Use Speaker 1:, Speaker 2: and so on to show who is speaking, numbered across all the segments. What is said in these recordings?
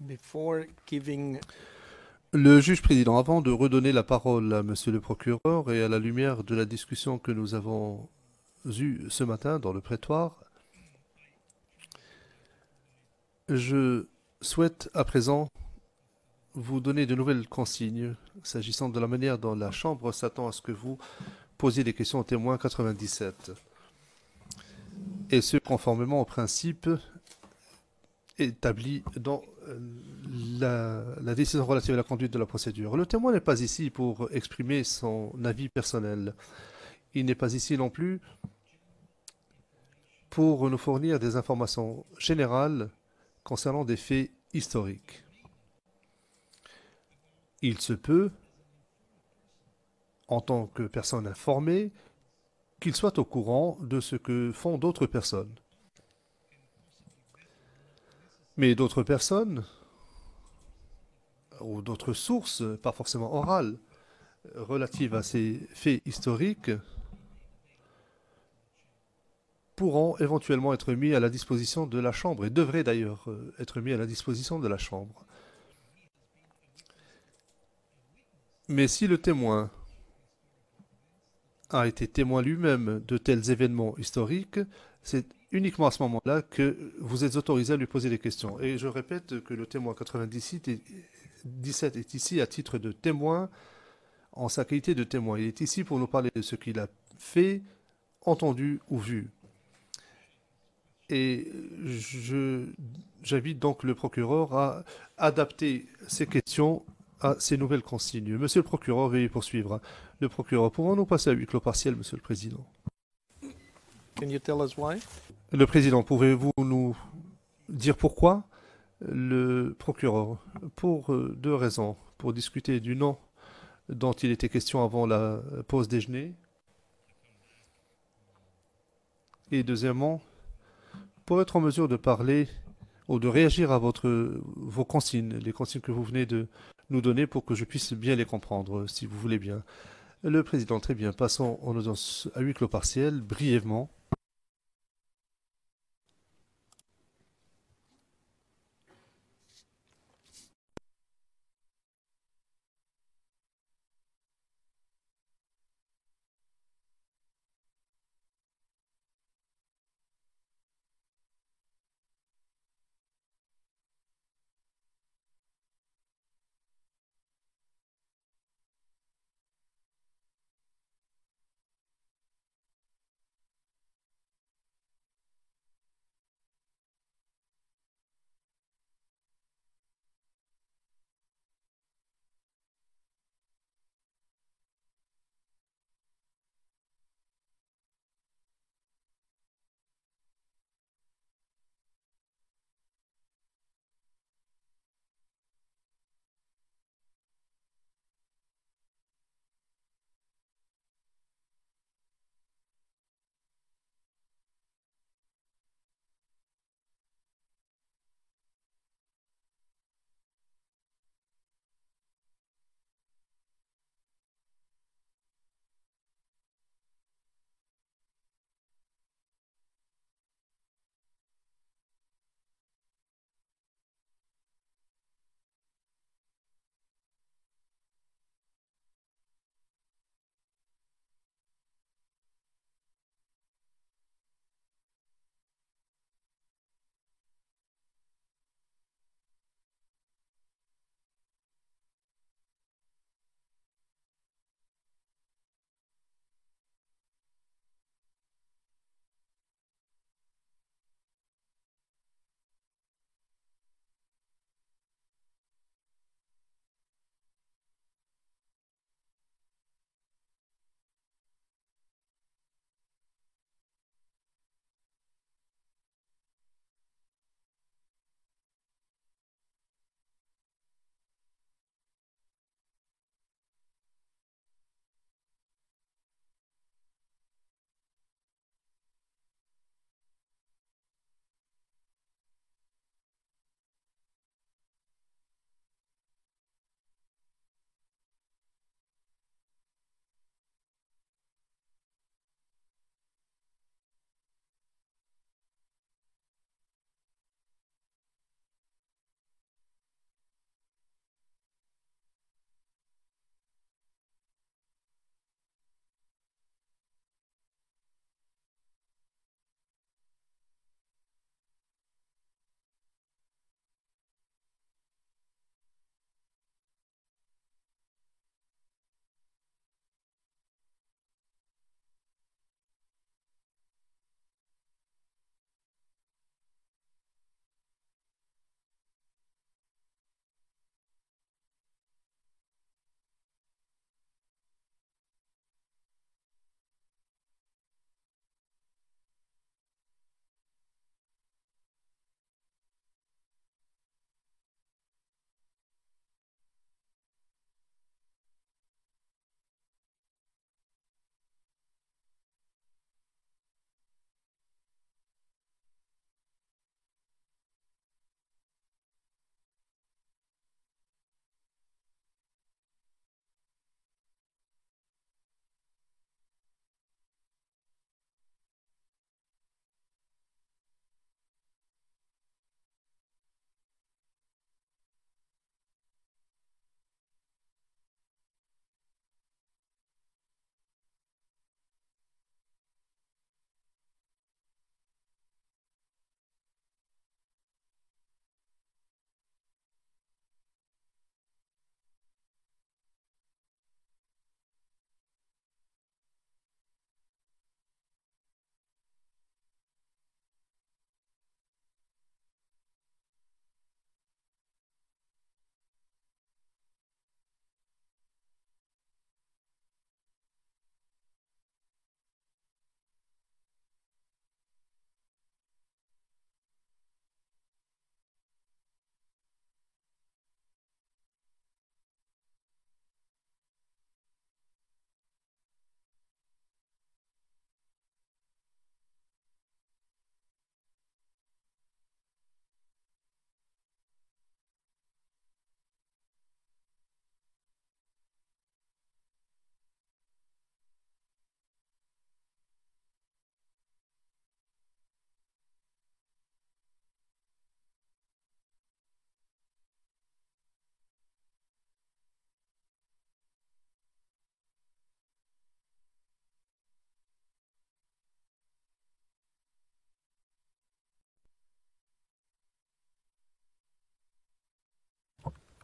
Speaker 1: Before giving
Speaker 2: Le juge président, avant de redonner la parole à monsieur le procureur et à la lumière de la discussion que nous avons eue ce matin dans le prétoire, je souhaite à présent vous donner de nouvelles consignes s'agissant de la manière dont la Chambre s'attend à ce que vous posiez des questions au témoin 97. Et ce, conformément aux principes établis dans la décision relative à la conduite de la procédure. Le témoin n'est pas ici pour exprimer son avis personnel. Il n'est pas ici non plus pour nous fournir des informations générales concernant des faits historiques. Il se peut, en tant que personne informée, qu'il soit au courant de ce que font d'autres personnes. Mais d'autres personnes, ou d'autres sources, pas forcément orales, relatives à ces faits historiques, pourront éventuellement être mis à la disposition de la Chambre, et devraient d'ailleurs être mis à la disposition de la Chambre. Mais si le témoin a été témoin lui-même de tels événements historiques, c'est uniquement à ce moment-là que vous êtes autorisé à lui poser des questions. Et je répète que le témoin 97 est ici à titre de témoin, en sa qualité de témoin. Il est ici pour nous parler de ce qu'il a fait, entendu ou vu. Et j'invite donc le procureur à adapter ses questions à ces nouvelles consignes. Monsieur le procureur, veuillez poursuivre. Le procureur, pouvons-nous passer à huis clos partiel, monsieur le président?
Speaker 1: Can you tell us why?
Speaker 2: Le président, pouvez-vous nous dire pourquoi? Le procureur, pour deux raisons. Pour discuter du nom dont il était question avant la pause déjeuner. Et deuxièmement, pour être en mesure de parler ou de réagir à vos consignes, les consignes que vous venez de nous donner pour que je puisse bien les comprendre, si vous voulez bien. Le président, très bien. Passons en audience à huis clos partiel, brièvement.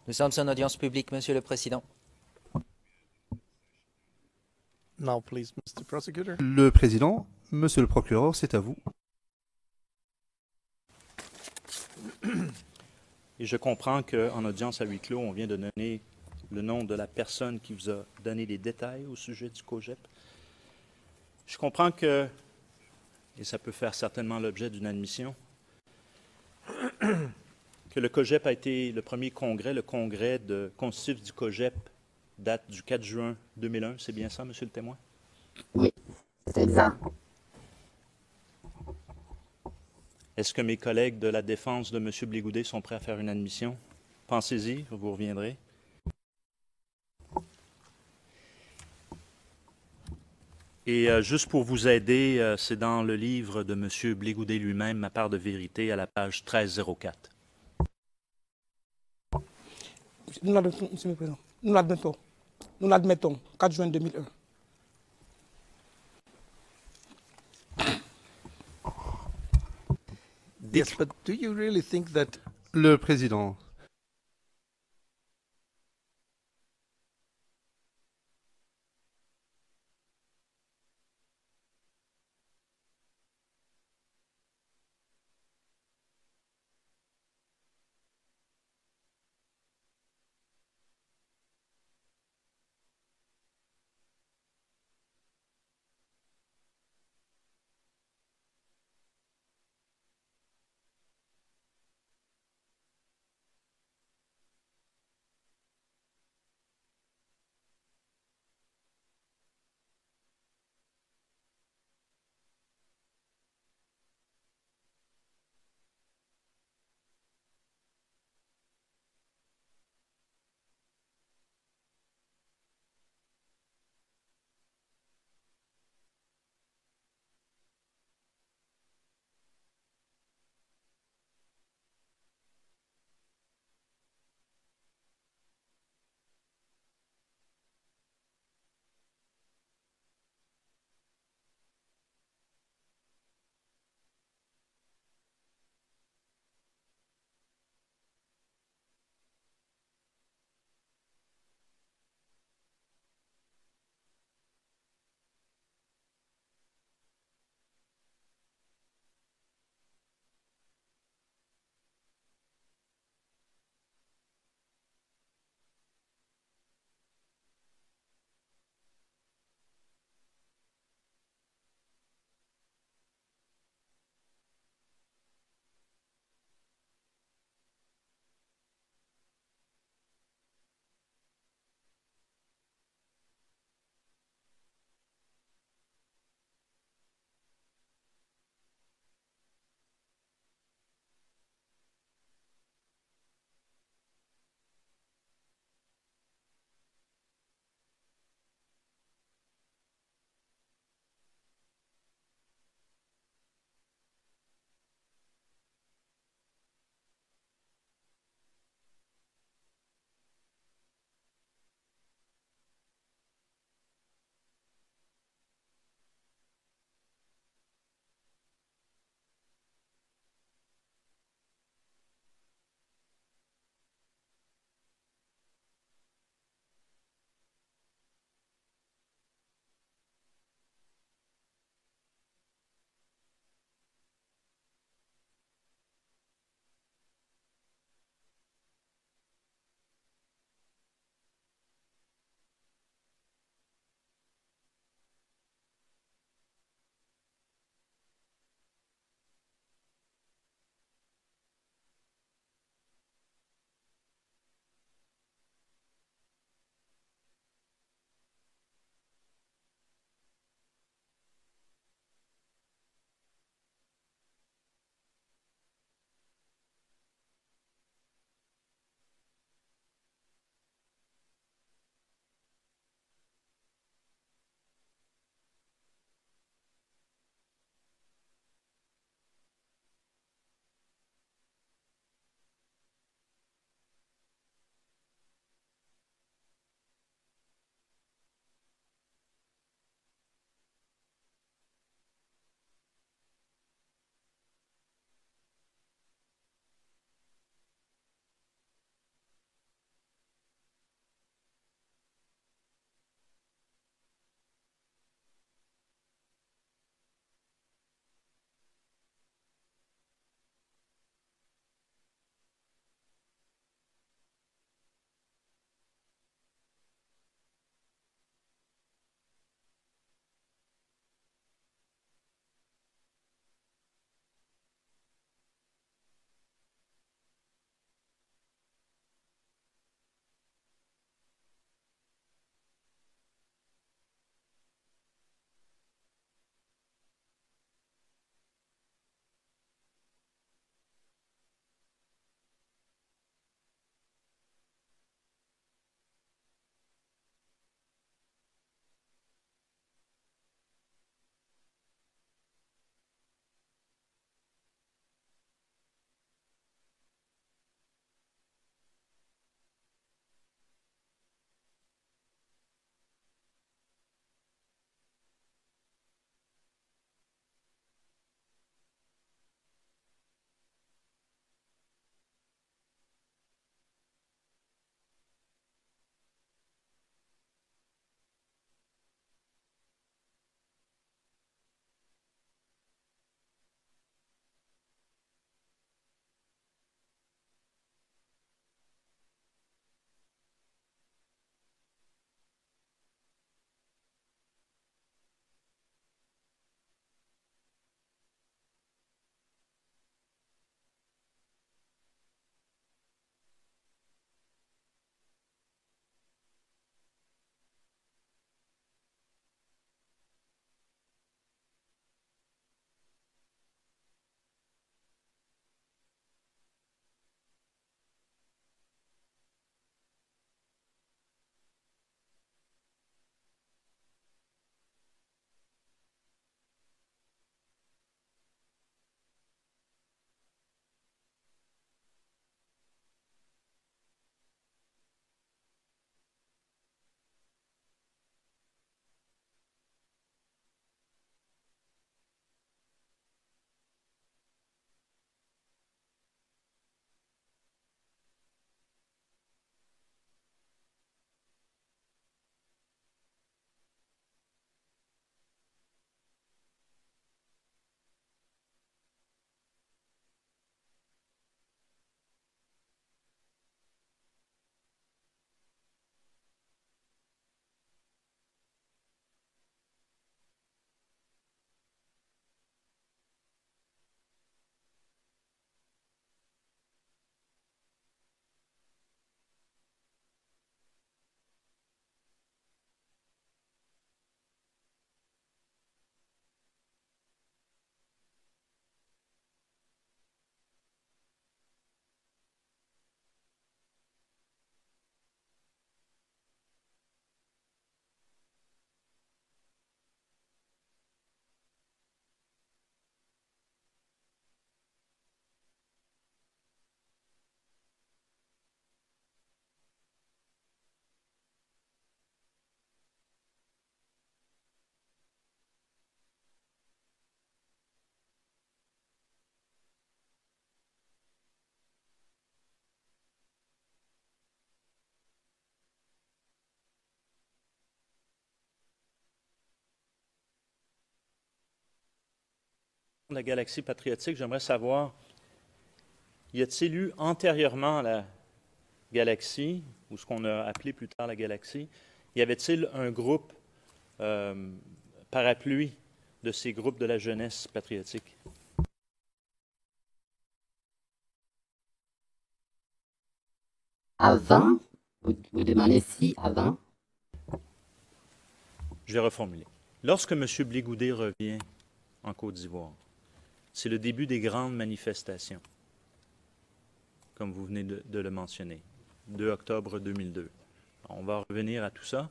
Speaker 3: Nous sommes en audience publique, Monsieur le Président.
Speaker 1: Now, please, Mr. Prosecutor.
Speaker 2: Le président, monsieur le procureur, c'est à vous.
Speaker 4: Et je comprends qu'en audience à huis clos, on vient de donner le nom de la personne qui vous a donné les détails au sujet du COGEP. Je comprends que, et ça peut faire certainement l'objet d'une admission, que le COGEP a été le premier congrès, le congrès constitutif du COGEP date du 4 juin 2001. C'est bien ça, monsieur le témoin?
Speaker 5: Oui, c'est exact.
Speaker 4: Est-ce que mes collègues de la défense de M. Blégoudet sont prêts à faire une admission? Pensez-y, vous reviendrez. Et juste pour vous aider, c'est dans le livre de M. Blégoudet lui-même, Ma part de vérité, à la page 1304.
Speaker 6: Nous l'admettons, Monsieur le Président. Nous l'admettons. Nous l'admettons. 4 juin 2001.
Speaker 1: Yes, but do you really think that
Speaker 2: Le président,
Speaker 4: de la galaxie patriotique, j'aimerais savoir, y a-t-il eu antérieurement à la galaxie, ou ce qu'on a appelé plus tard la galaxie, y avait-il un groupe parapluie de ces groupes de la jeunesse patriotique?
Speaker 5: Avant, vous demandez si avant,
Speaker 4: Je vais reformuler. Lorsque M. Blégoudet revient en Côte d'Ivoire, c'est le début des grandes manifestations, comme vous venez de le mentionner, 2 octobre 2002. On va revenir à tout ça.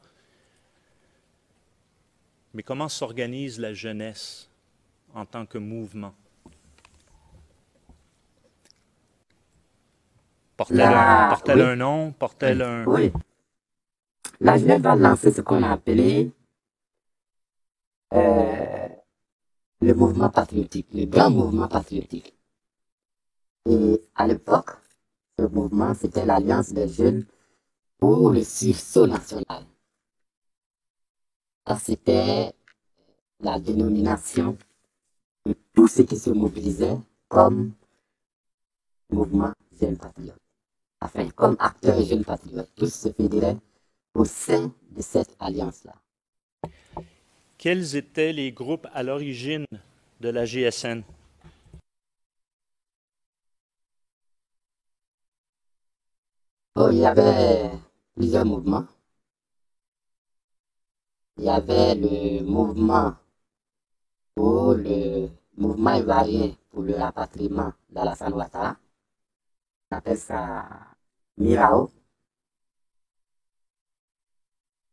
Speaker 4: Mais comment s'organise la jeunesse en tant que mouvement? Porte-t-elle un nom? Porte-t-elle un...
Speaker 5: oui, la jeunesse va lancer ce qu'on a appelé le mouvement patriotique, le grand mouvement patriotique. Et à l'époque, ce mouvement, c'était l'Alliance des jeunes pour le sursaut national. Ça, c'était la dénomination de tous ceux qui se mobilisaient comme mouvement jeunes patriotes. Enfin, comme acteurs jeunes patriotes, tous se fédéraient au sein de cette alliance-là.
Speaker 4: Quels étaient les groupes à l'origine de la GSN?
Speaker 5: Oh, il y avait plusieurs mouvements. Il y avait le mouvement pour le mouvement ivoirien pour le rapatriement d'Alassane Ouattara. On appelle ça Mirao.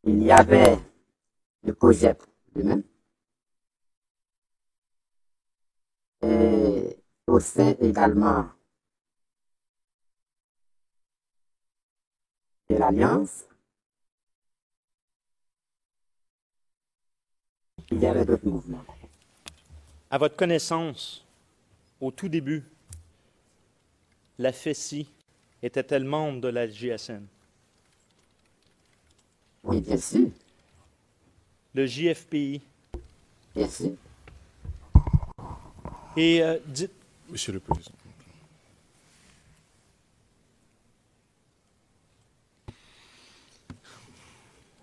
Speaker 5: Il y avait le COGEP lui-même. Et au sein également de l'Alliance, il y avait d'autres mouvements.
Speaker 4: À votre connaissance, au tout début, la FECI était-elle membre de la GSN?
Speaker 5: Oui, bien sûr,
Speaker 4: Le JFPI?
Speaker 5: bien sûr.
Speaker 4: Et dites,
Speaker 7: Monsieur le Président.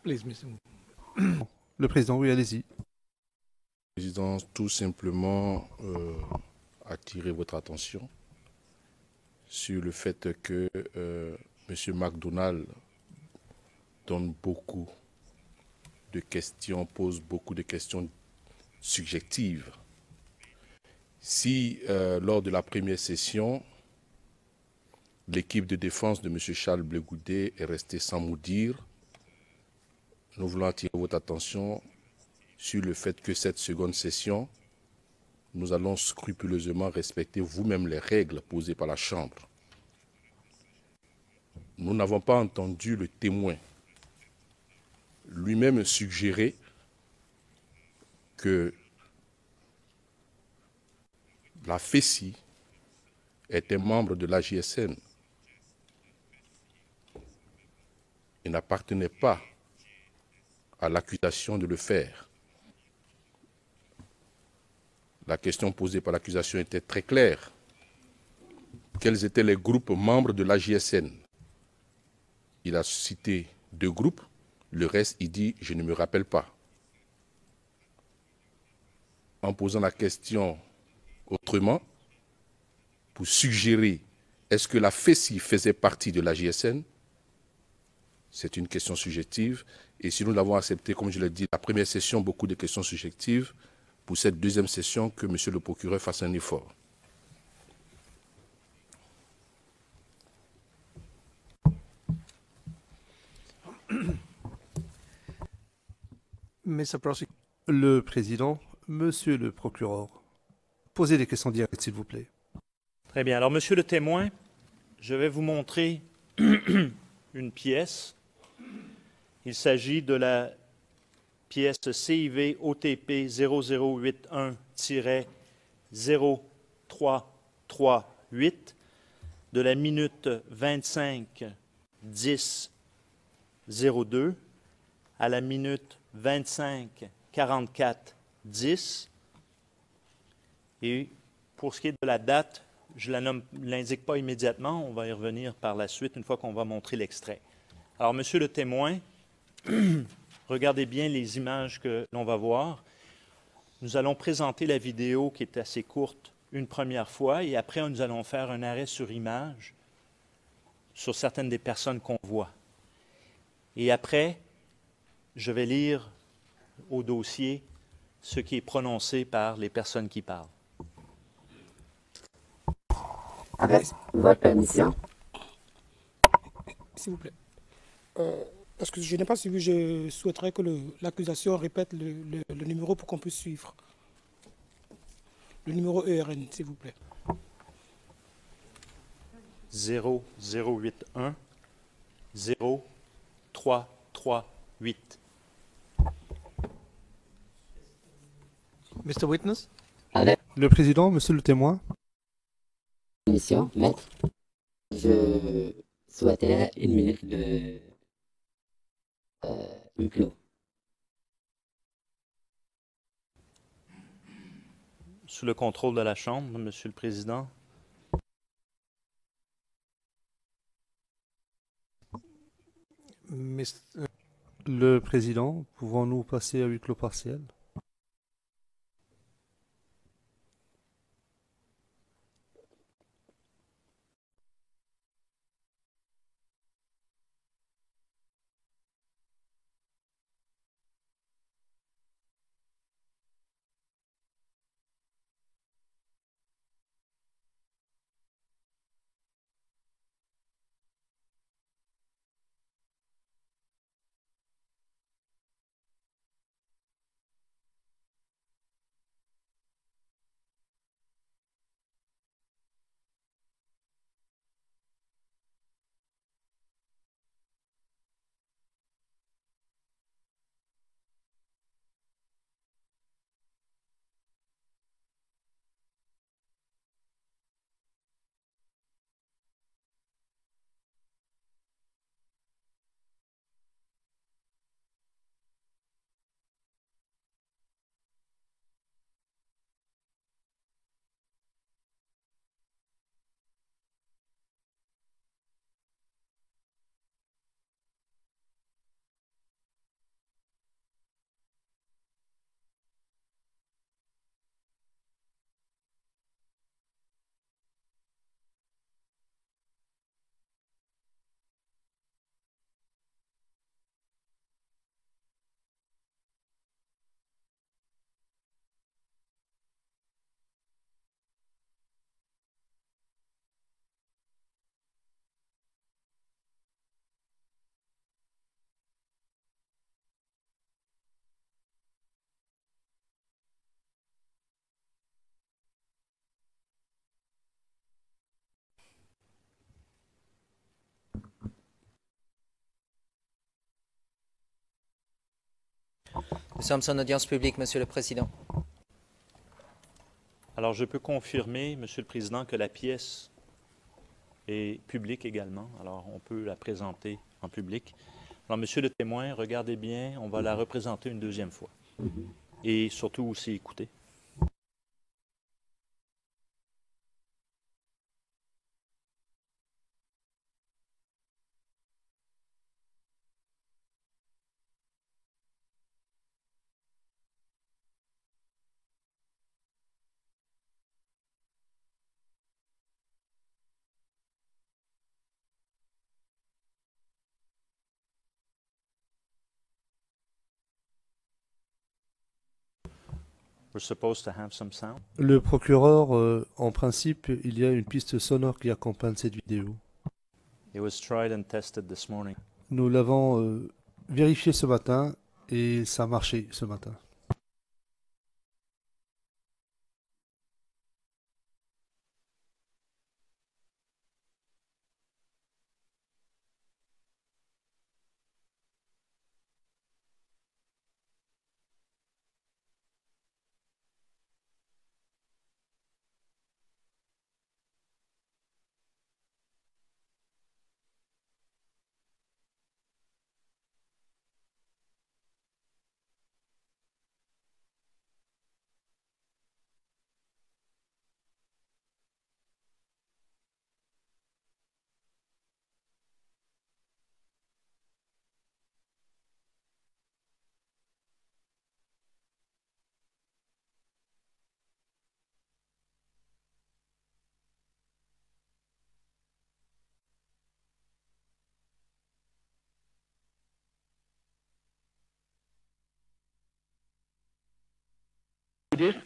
Speaker 1: Please, Mr.
Speaker 2: Le président, oui, allez-y.
Speaker 7: Président, tout simplement attirer votre attention sur le fait que M. McDonald donne beaucoup de questions, pose beaucoup de questions subjectives. Si lors de la première session, l'équipe de défense de M. Charles Blégoudet est restée sans mot dire, nous voulons attirer votre attention sur le fait que cette seconde session, nous allons scrupuleusement respecter vous-même les règles posées par la Chambre. Nous n'avons pas entendu le témoin lui-même suggérer que la FECI était membre de la GSN et n'appartenait pas à l'accusation de le faire. La question posée par l'accusation était très claire. Quels étaient les groupes membres de la GSN? Il a cité 2 groupes, le reste, il dit « je ne me rappelle pas ». En posant la question autrement, pour suggérer est-ce que la FECI faisait partie de la GSN, c'est une question subjective. Et si nous l'avons accepté, comme je l'ai dit, la première session, beaucoup de questions subjectives, pour cette deuxième session, que monsieur le procureur fasse un effort.
Speaker 1: Mr. Prosecutor,
Speaker 2: Le président, monsieur le procureur, posez des questions directes, s'il vous plaît.
Speaker 4: très bien. Alors, monsieur le témoin, je vais vous montrer une pièce. Il s'agit de la pièce CIV OTP 0081-0338 de la minute 25-10-02 à la minute 25-44-10. Et Pour ce qui est de la date, je ne l'indique pas immédiatement. On va y revenir par la suite une fois qu'on va montrer l'extrait. Alors, Monsieur le témoin, regardez bien les images que l'on va voir. Nous allons présenter la vidéo qui est assez courte une première fois et après, nous allons faire un arrêt sur image sur certaines des personnes qu'on voit. Et après, je vais lire au dossier ce qui est prononcé par les personnes qui parlent.
Speaker 5: Avec votre permission,
Speaker 6: S'il vous plaît. Parce que je n'ai pas suivi, je souhaiterais que l'accusation répète le numéro pour qu'on puisse suivre. Le numéro ERN, s'il vous plaît.
Speaker 4: 0081 0338.
Speaker 1: Mr. Witness?
Speaker 5: avec
Speaker 2: Le président, monsieur le témoin,
Speaker 5: permission, maître, je souhaiterais une minute de huis clos.
Speaker 4: Sous le contrôle de la Chambre, Monsieur le Président.
Speaker 2: le président, pouvons-nous passer à huis clos partiel?
Speaker 3: Nous sommes en audience publique, Monsieur le Président.
Speaker 4: Alors, je peux confirmer, Monsieur le Président, que la pièce est publique également. Alors, on peut la présenter en public. Alors, Monsieur le témoin, regardez bien, on va la représenter une deuxième fois. Et surtout aussi écouter. We're supposed to have some sound.
Speaker 2: Le procureur, en principe, il y a une piste sonore qui accompagne cette vidéo.
Speaker 4: It was tried and tested this morning.
Speaker 2: Nous l'avons vérifié ce matin et ça a marché ce matin.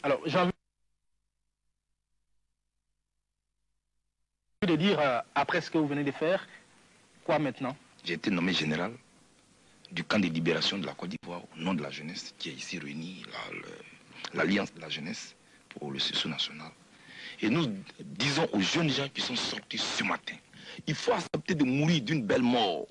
Speaker 8: Alors, j'ai envie de dire, après ce que vous venez de faire, quoi maintenant?
Speaker 9: J'ai été nommé général du camp de libération de la Côte d'Ivoire au nom de la jeunesse qui est ici réunie, l'Alliance de la jeunesse pour le sursaut national. Et nous disons aux jeunes gens qui sont sortis ce matin, il faut accepter de mourir d'une belle mort.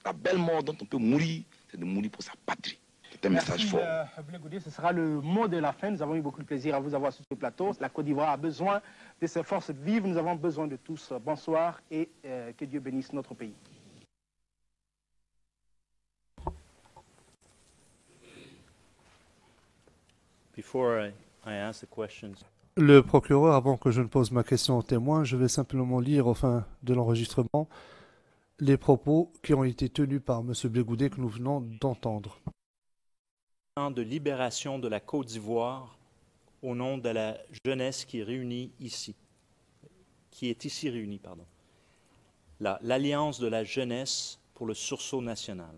Speaker 9: La belle mort dont on peut mourir, c'est de mourir pour sa patrie. C'est un message fort.
Speaker 8: Blé-Goudé, ce sera le mot de la fin. Nous avons eu beaucoup de plaisir à vous avoir sur ce plateau. La Côte d'Ivoire a besoin de ces forces vives. Nous avons besoin de tous. Bonsoir et que Dieu bénisse notre pays.
Speaker 4: Before I ask the questions,
Speaker 2: Le procureur, avant que je ne pose ma question au témoin, je vais simplement lire au fin de l'enregistrement les propos qui ont été tenus par M. Blé-Goudé que nous venons d'entendre.
Speaker 4: de libération de la Côte d'Ivoire au nom de la jeunesse qui est réunie ici, pardon. L'Alliance de la jeunesse pour le sursaut national.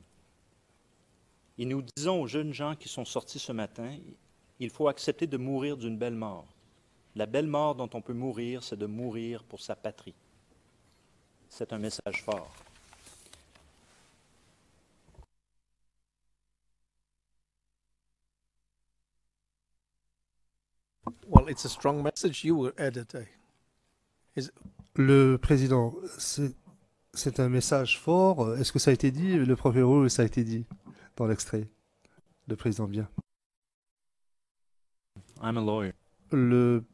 Speaker 4: Et nous disons aux jeunes gens qui sont sortis ce matin, il faut accepter de mourir d'une belle mort. La belle mort dont on peut mourir, c'est de mourir pour sa patrie. C'est un message fort.
Speaker 1: Well, it's a strong message you added.
Speaker 2: Le président, c'est un message fort. Est-ce que ça a été dit, le procureur, ça a été dit dans l'extrait? Le président bien.
Speaker 4: I'm a lawyer.
Speaker 2: Le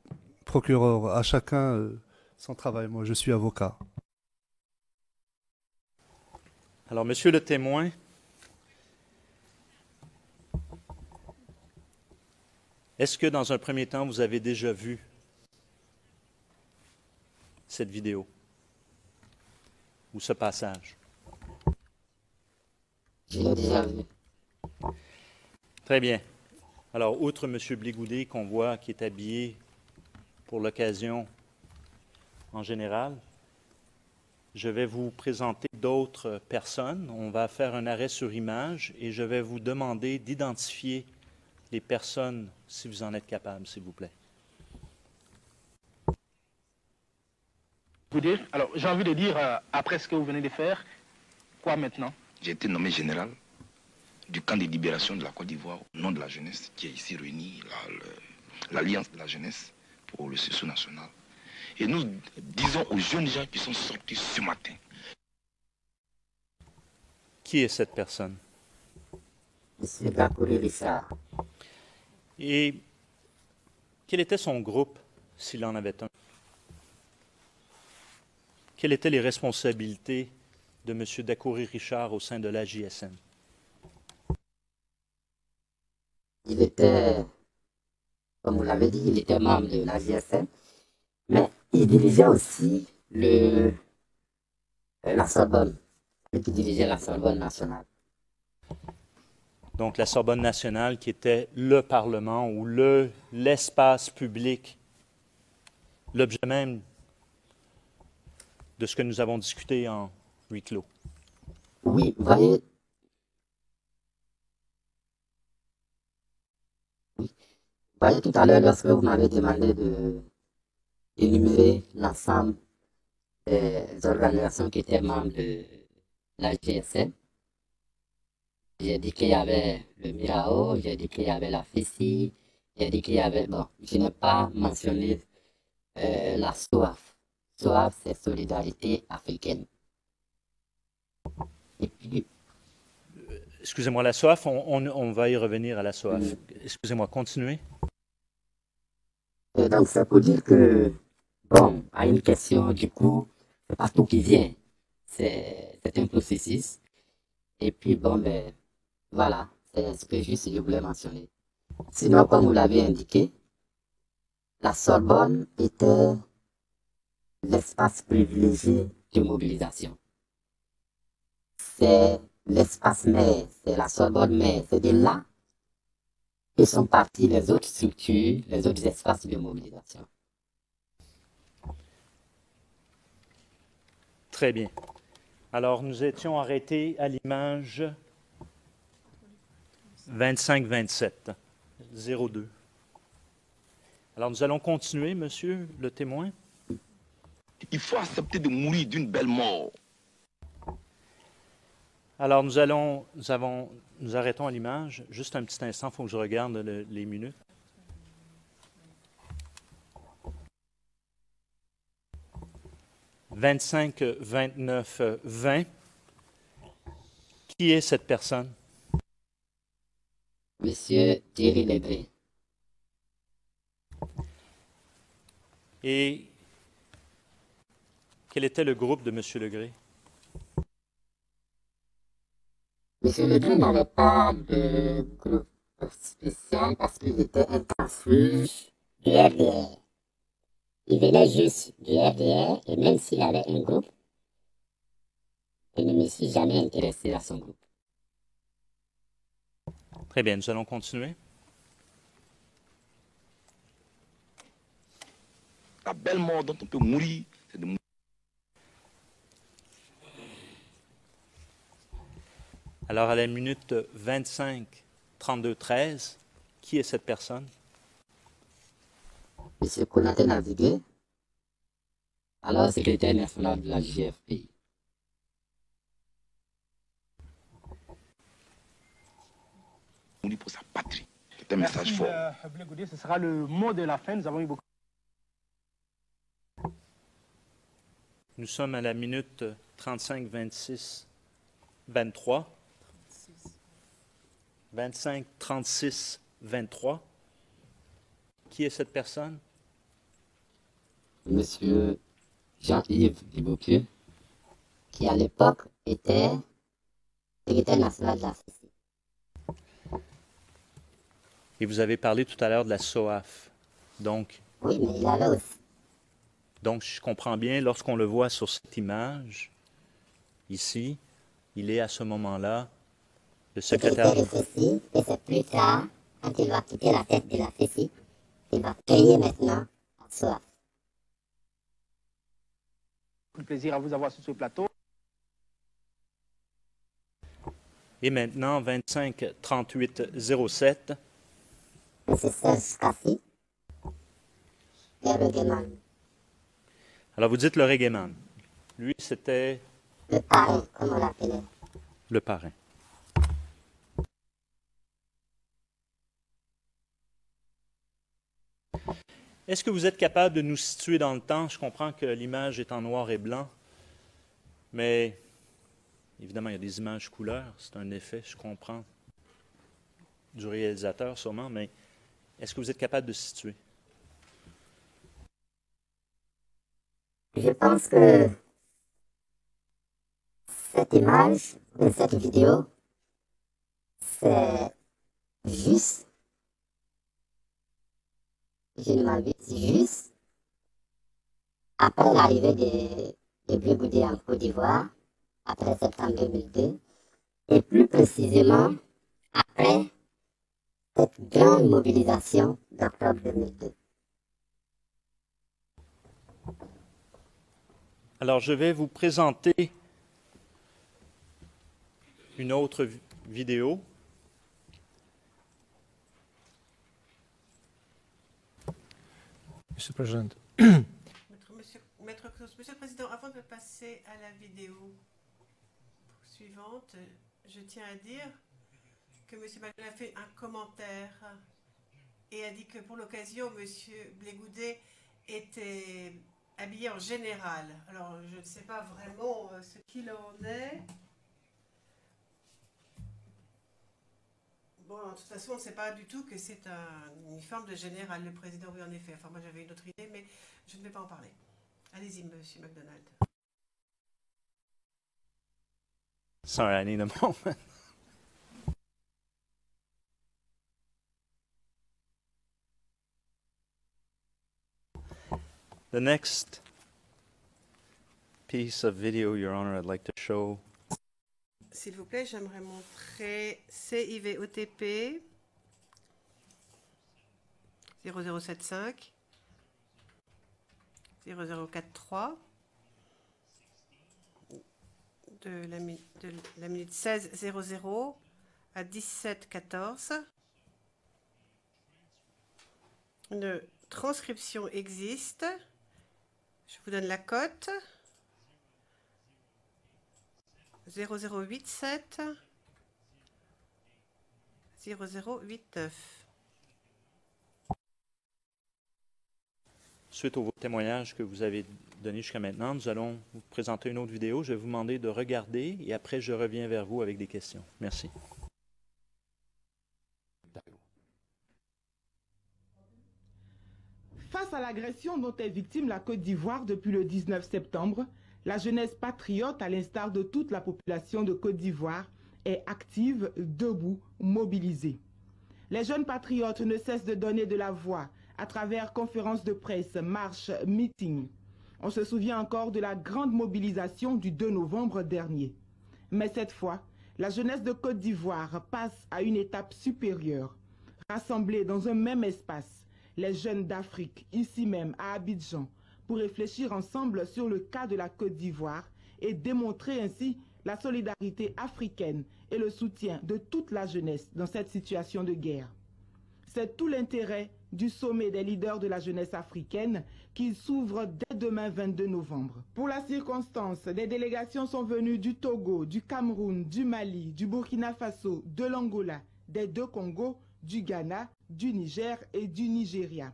Speaker 2: procureur, à chacun son travail. Moi, je suis avocat.
Speaker 4: Alors, monsieur le témoin, est-ce que dans un premier temps, vous avez déjà vu cette vidéo ou ce passage?
Speaker 5: Je l'ai déjà vu.
Speaker 4: Très bien. Alors, outre M. Blé-Goudé qu'on voit qui est habillé pour l'occasion en général, je vais vous présenter d'autres personnes. On va faire un arrêt sur image et je vais vous demander d'identifier les personnes si vous en êtes capable, s'il vous plaît.
Speaker 8: Alors, j'ai envie de dire, après ce que vous venez de faire, quoi maintenant?
Speaker 9: J'ai été nommé général du camp de libération de la Côte d'Ivoire au nom de la jeunesse qui est ici réunie, l'Alliance de la jeunesse pour le sursaut national. Et nous disons aux jeunes gens qui sont sortis ce matin.
Speaker 4: Qui est cette personne?
Speaker 5: M. Gakoury Richard.
Speaker 4: Et quel était son groupe, s'il en avait un? Quelles étaient les responsabilités de M. Gakoury Richard au sein de la JSN?
Speaker 5: Il était, comme vous l'avez dit, il était membre de la JSN, mais il dirigeait aussi la Sorbonne, qui dirigeait la Sorbonne nationale.
Speaker 4: Donc la Sorbonne nationale qui était le Parlement ou l'espace public, l'objet même de ce que nous avons discuté en huis clos.
Speaker 5: Oui, vous voyez, tout à l'heure, lorsque vous m'avez demandé d'énumérer l'ensemble des organisations qui étaient membres de la GSN, j'ai dit qu'il y avait le MIRAO, j'ai dit qu'il y avait la FECI, j'ai dit qu'il y avait... Bon, je n'ai pas mentionné la SOAF. SOAF, c'est Solidarité africaine. Et puis...
Speaker 4: Excusez-moi, la SOAF, on va y revenir à la SOAF. Excusez-moi, continuez.
Speaker 5: Et donc, c'est pour dire que, bon, à une question, du coup, c'est pas tout qui vient. C'est un processus. Et puis, bon, ben, voilà, c'est ce que juste je voulais mentionner. Sinon, comme vous l'avez indiqué, la Sorbonne était l'espace privilégié de mobilisation. C'est l'espace mère, c'est la Sorbonne mère, c'est de là que sont partis les autres structures, les autres espaces de mobilisation.
Speaker 4: Très bien. Alors, nous étions arrêtés à l'image 25-27, 02. Alors, nous allons continuer, monsieur le témoin.
Speaker 9: Il faut accepter de mourir d'une belle mort.
Speaker 4: Alors, nous arrêtons à l'image. Juste un petit instant, il faut que je regarde les minutes. « 25, 29, 20. Qui est cette personne?
Speaker 5: Monsieur Thierry Legré.
Speaker 4: Et quel était le groupe de monsieur Legré?
Speaker 5: Monsieur Legré n'avait pas de groupe spécial parce qu'il était un transfuge du RDR. Il venait juste du RDR et même s'il avait un groupe, je ne me suis jamais intéressé à son groupe.
Speaker 4: Très bien, nous allons continuer.
Speaker 9: La belle mort dont on peut mourir, c'est de mourir.
Speaker 4: Alors, à la minute 25, 32, 13, qui est cette personne?
Speaker 5: Monsieur Konaté Navigué, alors secrétaire national de la JFPI.
Speaker 9: Mourir pour sa patrie. C'est un message fort.
Speaker 8: Blegoudé, ce sera le mot de la fin. Nous avons eu beaucoup.
Speaker 4: Nous sommes à la minute 35, 26, 23. 25, 36, 23. Qui est cette personne?
Speaker 5: Monsieur Jean-Yves Diboupieux, qui à l'époque était secrétaire national de la FECI.
Speaker 4: Et vous avez parlé tout à l'heure de la SOAF. Donc,
Speaker 5: oui, mais il avait aussi.
Speaker 4: Donc, je comprends bien, lorsqu'on le voit sur cette image, ici, il est à ce moment-là le secrétaire
Speaker 5: de FECI, et c'est plus tard, quand il va quitter la tête de la FECI, il va payer maintenant la SOAF.
Speaker 8: Beaucoup de plaisir à vous avoir sur ce plateau.
Speaker 4: Et maintenant, 25 38 07.
Speaker 5: Monsieur Serge Kassi, et le Guéman.
Speaker 4: Alors, vous dites le Régéman. Lui, c'était...
Speaker 5: Le parrain, comme on l'appelait.
Speaker 4: Le parrain. Est-ce que vous êtes capable de nous situer dans le temps? Je comprends que l'image est en noir et blanc, mais évidemment, il y a des images couleurs. C'est un effet, je comprends, du réalisateur sûrement, mais est-ce que vous êtes capable de situer?
Speaker 5: Je pense que cette image, cette vidéo, c'est juste, je ne m'abuse, juste après l'arrivée de Blegoudé en Côte d'Ivoire, après septembre 2002, et plus précisément après cette grande mobilisation d'octobre 2002.
Speaker 4: Alors, je vais vous présenter une autre vidéo.
Speaker 1: Monsieur le Président.
Speaker 10: Monsieur le Président, avant de passer à la vidéo suivante, je tiens à dire que M. Macron a fait un commentaire et a dit que pour l'occasion, M. Blegoudé était habillé en général. Alors, je ne sais pas vraiment ce qu'il en est. Bon, de toute façon, on ne sait pas du tout que c'est un uniforme de général, le président, oui, en effet. Enfin, moi, j'avais une autre idée, mais je ne vais pas en parler. Allez-y, Monsieur McDonald.
Speaker 4: Sorry, I need a moment. The next piece of video, Your Honor, I'd like to show.
Speaker 10: S'il vous plaît, j'aimerais montrer CIVOTP 0075 0043 de la minute 16:00 à 17:14. Une transcription existe. Je vous donne la cote. 0087 0089.
Speaker 4: Suite aux témoignages que vous avez donnés jusqu'à maintenant, nous allons vous présenter une autre vidéo. Je vais vous demander de regarder et après, je reviens vers vous avec des questions. Merci.
Speaker 11: Face à l'agression dont est victime la Côte d'Ivoire depuis le 19 septembre, la jeunesse patriote, à l'instar de toute la population de Côte d'Ivoire, est active, debout, mobilisée. Les jeunes patriotes ne cessent de donner de la voix à travers conférences de presse, marches, meetings. On se souvient encore de la grande mobilisation du 2 novembre dernier. Mais cette fois, la jeunesse de Côte d'Ivoire passe à une étape supérieure. Rassemblés dans un même espace, les jeunes d'Afrique, ici même à Abidjan, pour réfléchir ensemble sur le cas de la Côte d'Ivoire et démontrer ainsi la solidarité africaine et le soutien de toute la jeunesse dans cette situation de guerre. C'est tout l'intérêt du sommet des leaders de la jeunesse africaine qui s'ouvre dès demain 22 novembre. Pour la circonstance, des délégations sont venues du Togo, du Cameroun, du Mali, du Burkina Faso, de l'Angola, des deux Congos, du Ghana, du Niger et du Nigeria.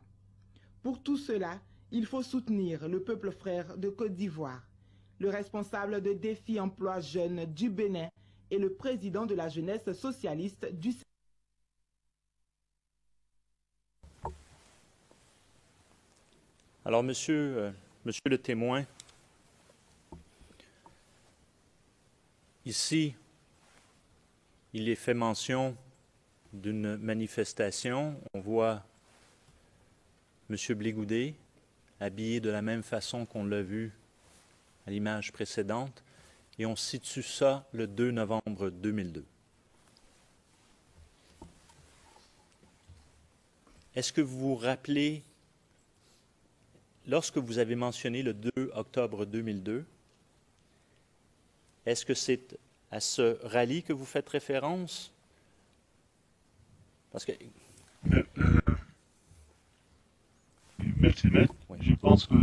Speaker 11: Pour tout cela, il faut soutenir le peuple frère de Côte d'Ivoire. Le responsable de Défi Emploi Jeunes du Bénin et le président de la jeunesse socialiste du Sénégal.
Speaker 4: Alors, monsieur le témoin, ici, il est fait mention d'une manifestation. On voit M. Blégoudet habillé de la même façon qu'on l'a vu à l'image précédente, et on situe ça le 2 novembre 2002. Est-ce que vous vous rappelez, lorsque vous avez mentionné le 2 octobre 2002, est-ce que c'est à ce rallye que vous faites référence? Parce que...
Speaker 12: Merci, maître. Oui. Je pense que,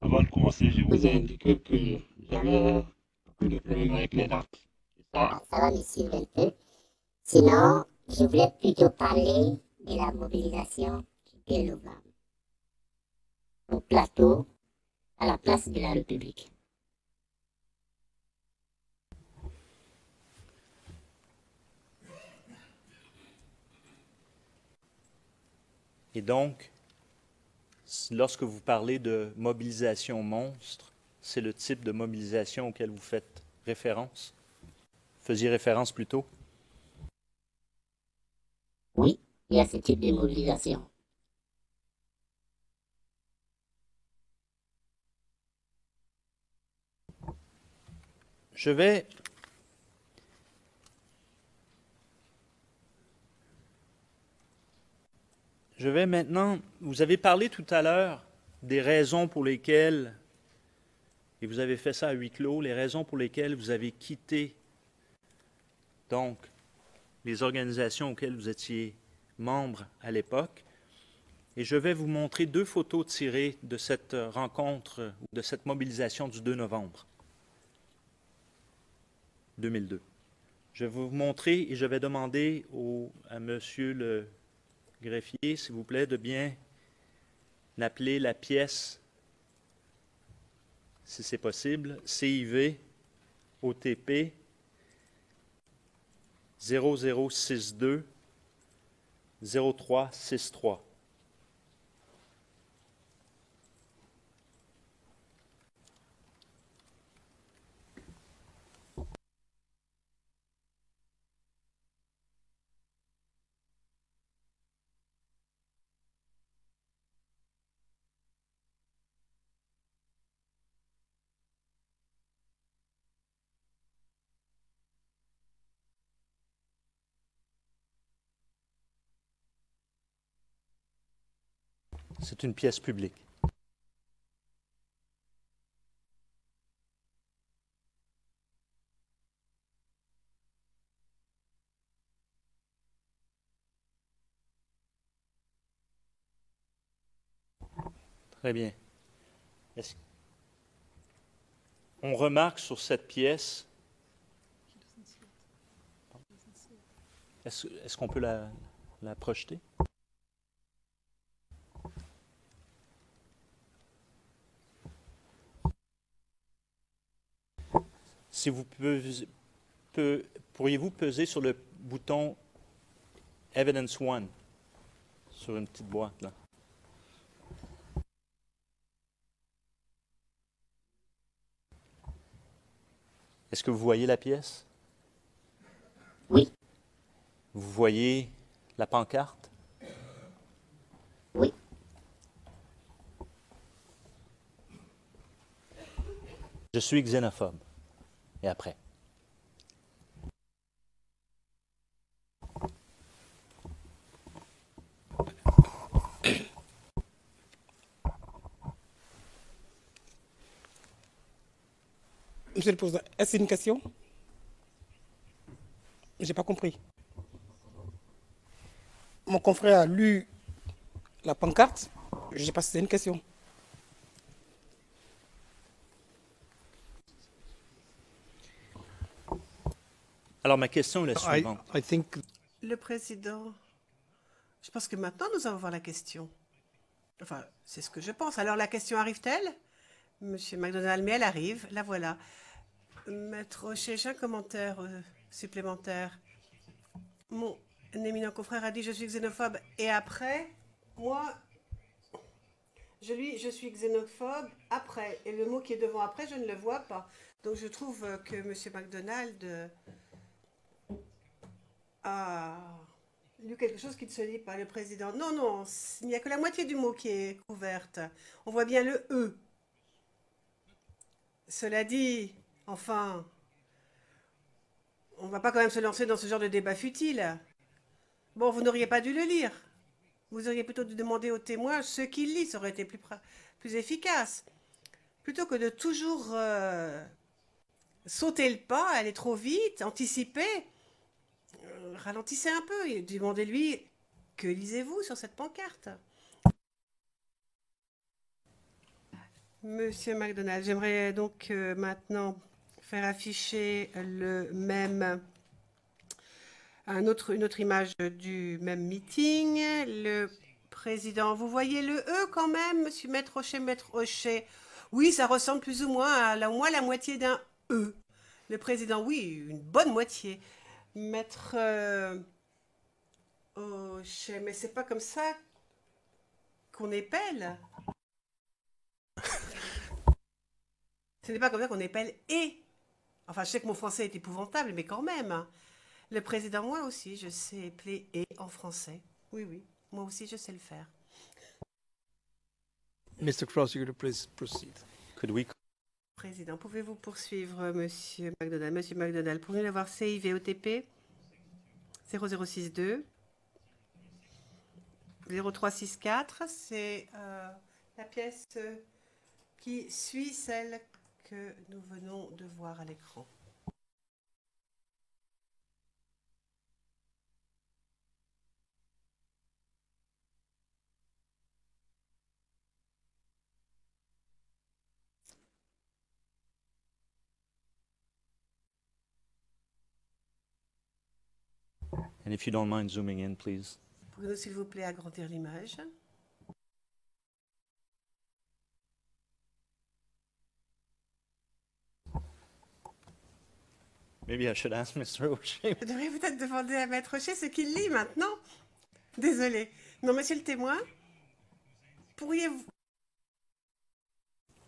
Speaker 12: avant de commencer, je vous ai indiqué qu'il y avait beaucoup de problèmes avec les dates.
Speaker 5: Ça va me suivre un peu. Sinon, je voulais plutôt parler de la mobilisation du 2 novembre. Au plateau, à la place de la République.
Speaker 4: Et donc, lorsque vous parlez de mobilisation monstre, c'est le type de mobilisation auquel vous faites référence? Faisiez référence plutôt?
Speaker 5: Oui, il y a ce type de mobilisation.
Speaker 4: Je vais maintenant, vous avez parlé tout à l'heure des raisons pour lesquelles, et vous avez fait ça à huis clos, les raisons pour lesquelles vous avez quitté donc les organisations auxquelles vous étiez membre à l'époque. Et je vais vous montrer deux photos tirées de cette rencontre, de cette mobilisation du 2 novembre 2002. Je vais vous montrer et je vais demander à monsieur le greffier, s'il vous plaît, de bien appeler la pièce, si c'est possible, CIV OTP 0062 0363. C'est une pièce publique. Très bien. On remarque sur cette pièce, est-ce qu'on peut la projeter? Si vous pourriez-vous peser sur le bouton Evidence 1 sur une petite boîte là? Est-ce que vous voyez la pièce?
Speaker 5: Oui.
Speaker 4: Vous voyez la pancarte?
Speaker 5: Oui.
Speaker 4: Je suis xénophobe. Et après?
Speaker 6: Monsieur le Président, est-ce une question? Je n'ai pas compris. Mon confrère a lu la pancarte. Je ne sais pas si c'est une question.
Speaker 4: Alors, ma question est la suivante.
Speaker 10: Le Président, je pense que maintenant nous allons voir la question. Enfin, c'est ce que je pense. Alors, la question arrive-t-elle? Monsieur McDonald, mais elle arrive. La voilà. Maître Rocher, j'ai un commentaire supplémentaire. Mon éminent confrère a dit « je suis xénophobe » et après, moi, je suis xénophobe après. Et le mot qui est devant après, je ne le vois pas. Donc je trouve que Monsieur McDonald a lu quelque chose qui ne se lit pas, le Président. Non, non, il n'y a que la moitié du mot qui est couverte. On voit bien le « e ». Cela dit, enfin, on ne va pas quand même se lancer dans ce genre de débat futile. Bon, vous n'auriez pas dû le lire. Vous auriez plutôt dû demander aux témoins ce qu'ils lisent. Ça aurait été plus efficace. Plutôt que de toujours sauter le pas, aller trop vite, anticiper, ralentissez un peu et demandez-lui que lisez-vous sur cette pancarte. Monsieur McDonald, j'aimerais donc maintenant faire afficher une autre image du même meeting. Le Président, vous voyez le E quand même, Monsieur Maître Rocher? Oui, ça ressemble plus ou moins à au moins la moitié d'un E. Le Président, oui, une bonne moitié. Maître Rocher, mais c'est pas comme ça qu'on épelle. Ce n'est pas comme ça qu'on épelle « et ». Enfin, je sais que mon français est épouvantable, mais quand même. Le Président, moi aussi, je sais épeler « et » en français. Oui, oui, moi aussi, je sais le faire.
Speaker 1: Mr. Prosecutor, please proceed.
Speaker 10: Président, pouvez-vous poursuivre, Monsieur McDonald? Monsieur McDonald, pouvez-vous avoir CIV OTP 0062 0364, c'est la pièce qui suit celle que nous venons de voir à l'écran.
Speaker 4: And if you don't mind zooming in, please.
Speaker 10: Pourriez-vous, s'il vous plaît, agrandir l'image?
Speaker 4: Maybe I should ask Mr. O'Shea.
Speaker 10: Je devrais peut-être demander à Maître Rocher ce qu'il lit maintenant. Désolé. Non, monsieur le témoin, pourriez-vous...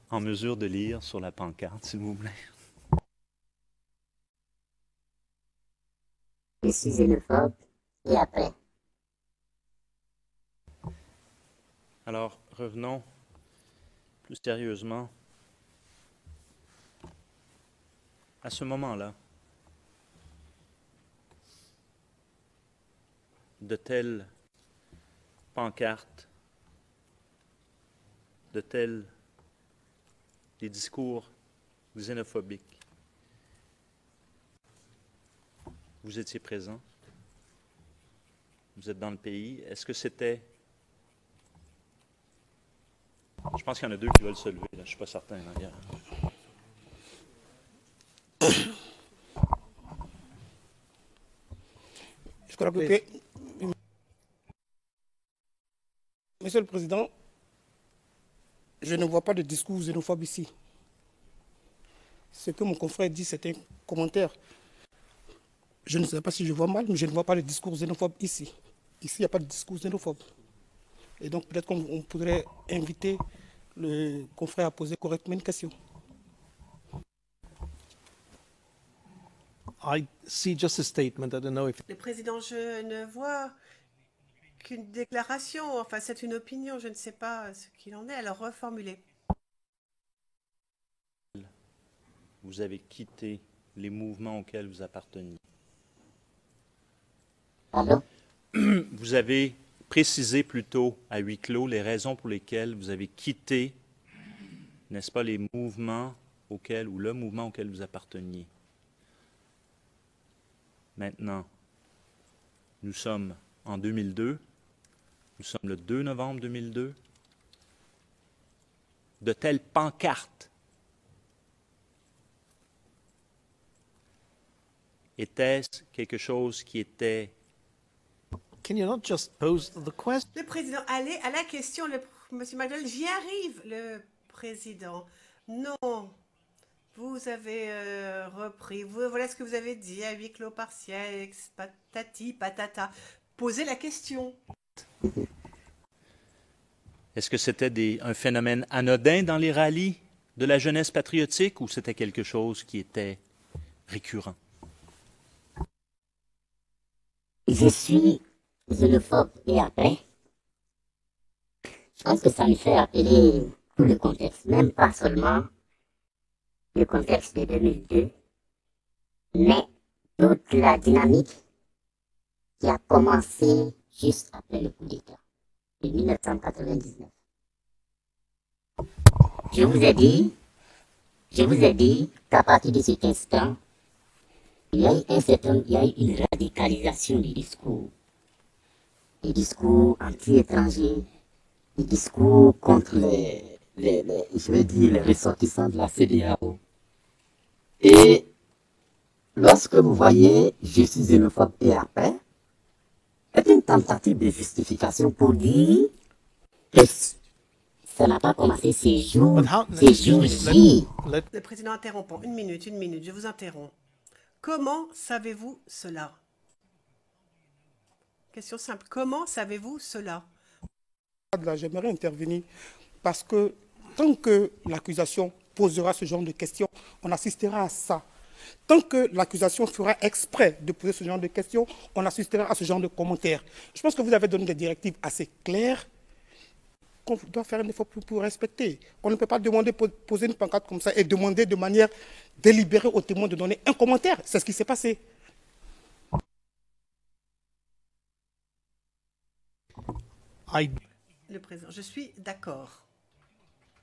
Speaker 4: En mesure de lire sur la pancarte, s'il vous plaît.
Speaker 5: Je suis xénophobe et après.
Speaker 4: Alors, revenons plus sérieusement. À ce moment-là, de telles pancartes, de tels des discours xénophobiques, vous étiez présent, vous êtes dans le pays, est-ce que c'était Je pense qu'il y en a deux qui veulent se lever. Là. Je ne suis pas certain.
Speaker 6: Je crois que... Monsieur le Président, je ne vois pas de discours xénophobe ici. Ce que mon confrère dit, c'est un commentaire. Je ne sais pas si je vois mal, mais je ne vois pas de discours xénophobe ici. Ici, il n'y a pas de discours xénophobe. Et donc, peut-être qu'on pourrait inviter le confrère à poser correctement une question.
Speaker 1: I see just a statement. I don't know if...
Speaker 10: Le Président, je ne vois qu'une déclaration. Enfin, c'est une opinion. Je ne sais pas ce qu'il en est. Alors, reformulez.
Speaker 4: Vous avez quitté les mouvements auxquels vous apparteniez.
Speaker 5: Pardon?
Speaker 4: Vous avez précisé plutôt à huis clos les raisons pour lesquelles vous avez quitté, n'est-ce pas, les mouvements auxquels, ou le mouvement auquel vous apparteniez. Maintenant, nous sommes en 2002, nous sommes le 2 novembre 2002. De telles pancartes était-ce quelque chose qui était...
Speaker 1: Can you not just pose the question?
Speaker 10: Le Président, allez à la question. Monsieur McDonald, j'y arrive. Le Président, non. Vous avez repris. Voilà ce que vous avez dit à huis clos partiel, patati, patata. Posez la question.
Speaker 4: Est-ce que c'était un phénomène anodin dans les rallyes de la jeunesse patriotique ou c'était quelque chose qui était récurrent?
Speaker 5: Je suis xénophobe et après, je pense que ça me fait appeler tout le contexte, même pas seulement le contexte de 2002, mais toute la dynamique qui a commencé juste après le coup d'État de 1999. Je vous ai dit qu'à partir de cet instant, il y a eu une radicalisation du discours. Des discours anti-étrangers, des discours contre les ressortissants de la CEDEAO. Et lorsque vous voyez je suis xénophobe et après, c'est une tentative de justification pour dire que ça n'a pas commencé ces jours-ci.
Speaker 10: Le Président interrompant. Une minute, je vous interromps. Comment savez-vous cela? Question simple. Comment savez-vous cela?
Speaker 6: J'aimerais intervenir parce que tant que l'accusation posera ce genre de questions, on assistera à ça. Tant que l'accusation fera exprès de poser ce genre de questions, on assistera à ce genre de commentaires. Je pense que vous avez donné des directives assez claires qu'on doit faire un effort pour respecter. On ne peut pas demander poser une pancarte comme ça et demander de manière délibérée aux témoins de donner un commentaire. C'est ce qui s'est passé.
Speaker 10: Le Président, je suis d'accord.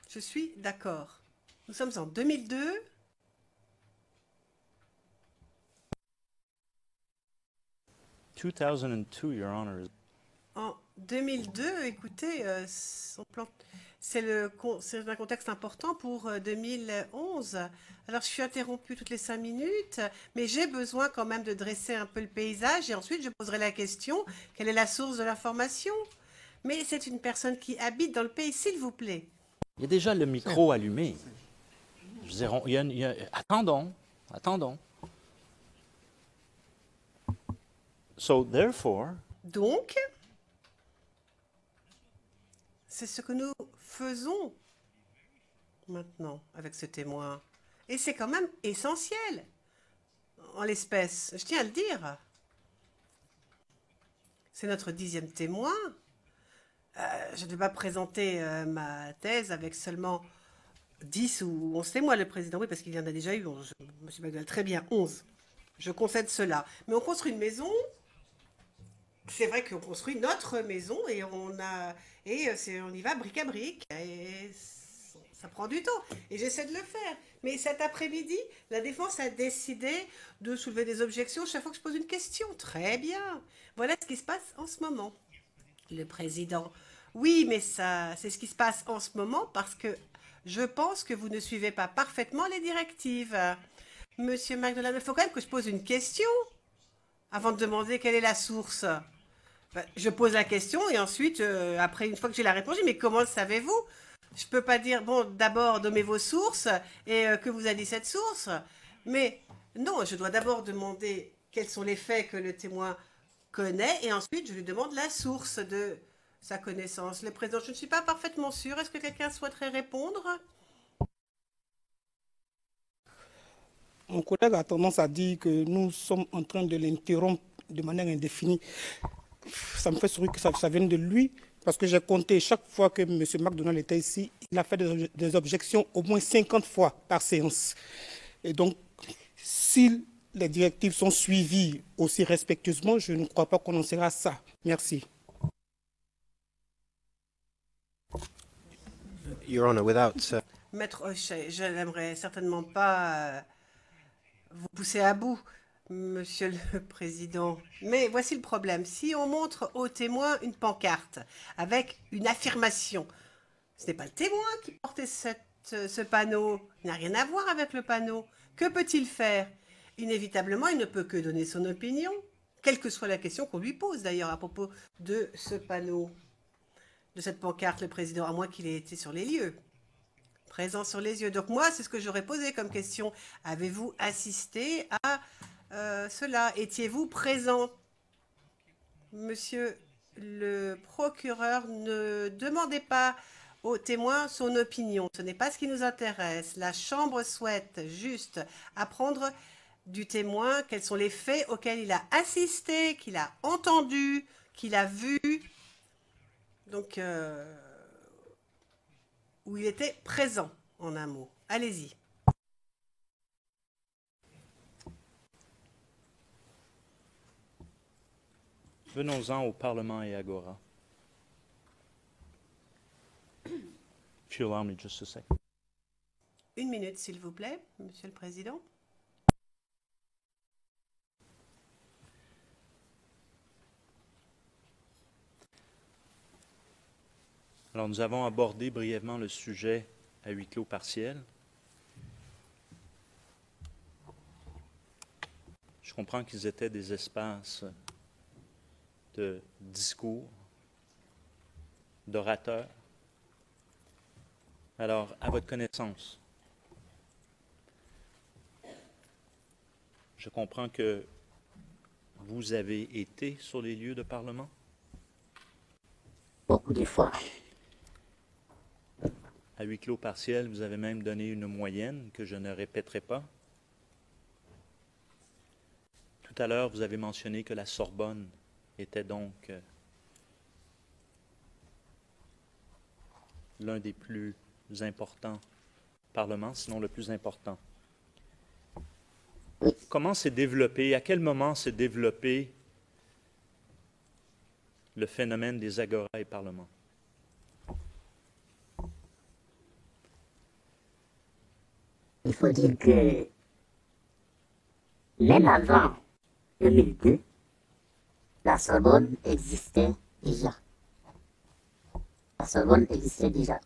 Speaker 10: Je suis d'accord. Nous sommes en 2002.
Speaker 4: Your Honor.
Speaker 10: En 2002, écoutez, c'est un contexte important pour 2011. Alors, je suis interrompue toutes les 5 minutes, mais j'ai besoin quand même de dresser un peu le paysage et ensuite je poserai la question, quelle est la source de l'information? Mais c'est une personne qui habite dans le pays, s'il vous plaît.
Speaker 4: Il y a déjà le micro allumé. Je veux dire, attendons. So, therefore...
Speaker 10: Donc, c'est ce que nous faisons maintenant avec ce témoin. Et c'est quand même essentiel en l'espèce, je tiens à le dire. C'est notre 10e témoin. Je ne vais pas présenter ma thèse avec seulement 10 ou 11 témoins, le Président. Oui, parce qu'il y en a déjà eu 11. Monsieur McDonald, très bien, 11. Je concède cela. Mais on construit une maison. C'est vrai qu'on construit notre maison et on y va brique à brique. Et ça prend du temps. Et j'essaie de le faire. Mais cet après-midi, la défense a décidé de soulever des objections chaque fois que je pose une question. Très bien. Voilà ce qui se passe en ce moment. Le Président, Oui, mais ça, c'est ce qui se passe en ce moment parce que je pense que vous ne suivez pas parfaitement les directives. Monsieur McDonald, il faut quand même que je pose une question avant de demander quelle est la source. Ben, je pose la question et ensuite, après, une fois que j'ai la réponse, je dis, mais comment le savez-vous? Je peux pas dire, bon, d'abord, nommez vos sources et que vous a dit cette source. Mais non, je dois d'abord demander quels sont les faits que le témoin connaît et ensuite, je lui demande la source de sa connaissance. Le président, je ne suis pas parfaitement sûre. Est-ce que quelqu'un souhaiterait répondre?
Speaker 6: Mon collègue a tendance à dire que nous sommes en train de l'interrompre de manière indéfinie. Ça me fait sourire que ça vienne de lui, parce que j'ai compté chaque fois que M. McDonald était ici, il a fait des objections au moins 50 fois par séance. Et donc, si les directives sont suivies aussi respectueusement, je ne crois pas qu'on en sera à ça. Merci.
Speaker 13: Your Honor, without...
Speaker 10: Maître Hochet, je n'aimerais certainement pas vous pousser à bout, Monsieur le Président. Mais voici le problème. Si on montre au témoin une pancarte avec une affirmation, ce n'est pas le témoin qui portait ce panneau. Il n'a rien à voir avec le panneau. Que peut-il faire? Inévitablement, il ne peut que donner son opinion, quelle que soit la question qu'on lui pose d'ailleurs à propos de ce panneau, de cette pancarte, le Président, à moins qu'il ait été sur les lieux. Présent sur les yeux. Donc moi, c'est ce que j'aurais posé comme question. Avez-vous assisté à cela? Étiez-vous présent? Monsieur le procureur, ne demandez pas au témoin son opinion. Ce n'est pas ce qui nous intéresse. La Chambre souhaite juste apprendre du témoin quels sont les faits auxquels il a assisté, qu'il a entendu, qu'il a vu. Donc... où il était présent, en un mot. Allez-y.
Speaker 4: Venons-en au Parlement et Agora. If you allow me just a second.
Speaker 10: Une minute, s'il vous plaît, Monsieur le Président.
Speaker 4: Alors, nous avons abordé brièvement le sujet à huis clos partiel. Je comprends qu'ils étaient des espaces de discours, d'orateurs. Alors, à votre connaissance, je comprends que vous avez été sur les lieux de Parlement?
Speaker 5: Beaucoup de fois.
Speaker 4: À huis clos partiel, vous avez même donné une moyenne que je ne répéterai pas. Tout à l'heure, vous avez mentionné que la Sorbonne était donc l'un des plus importants parlements, sinon le plus important. Comment s'est développé, à quel moment s'est développé le phénomène des agoras et parlements?
Speaker 5: Il faut dire que même avant 2002, la Sorbonne existait déjà. La Sorbonne existait déjà.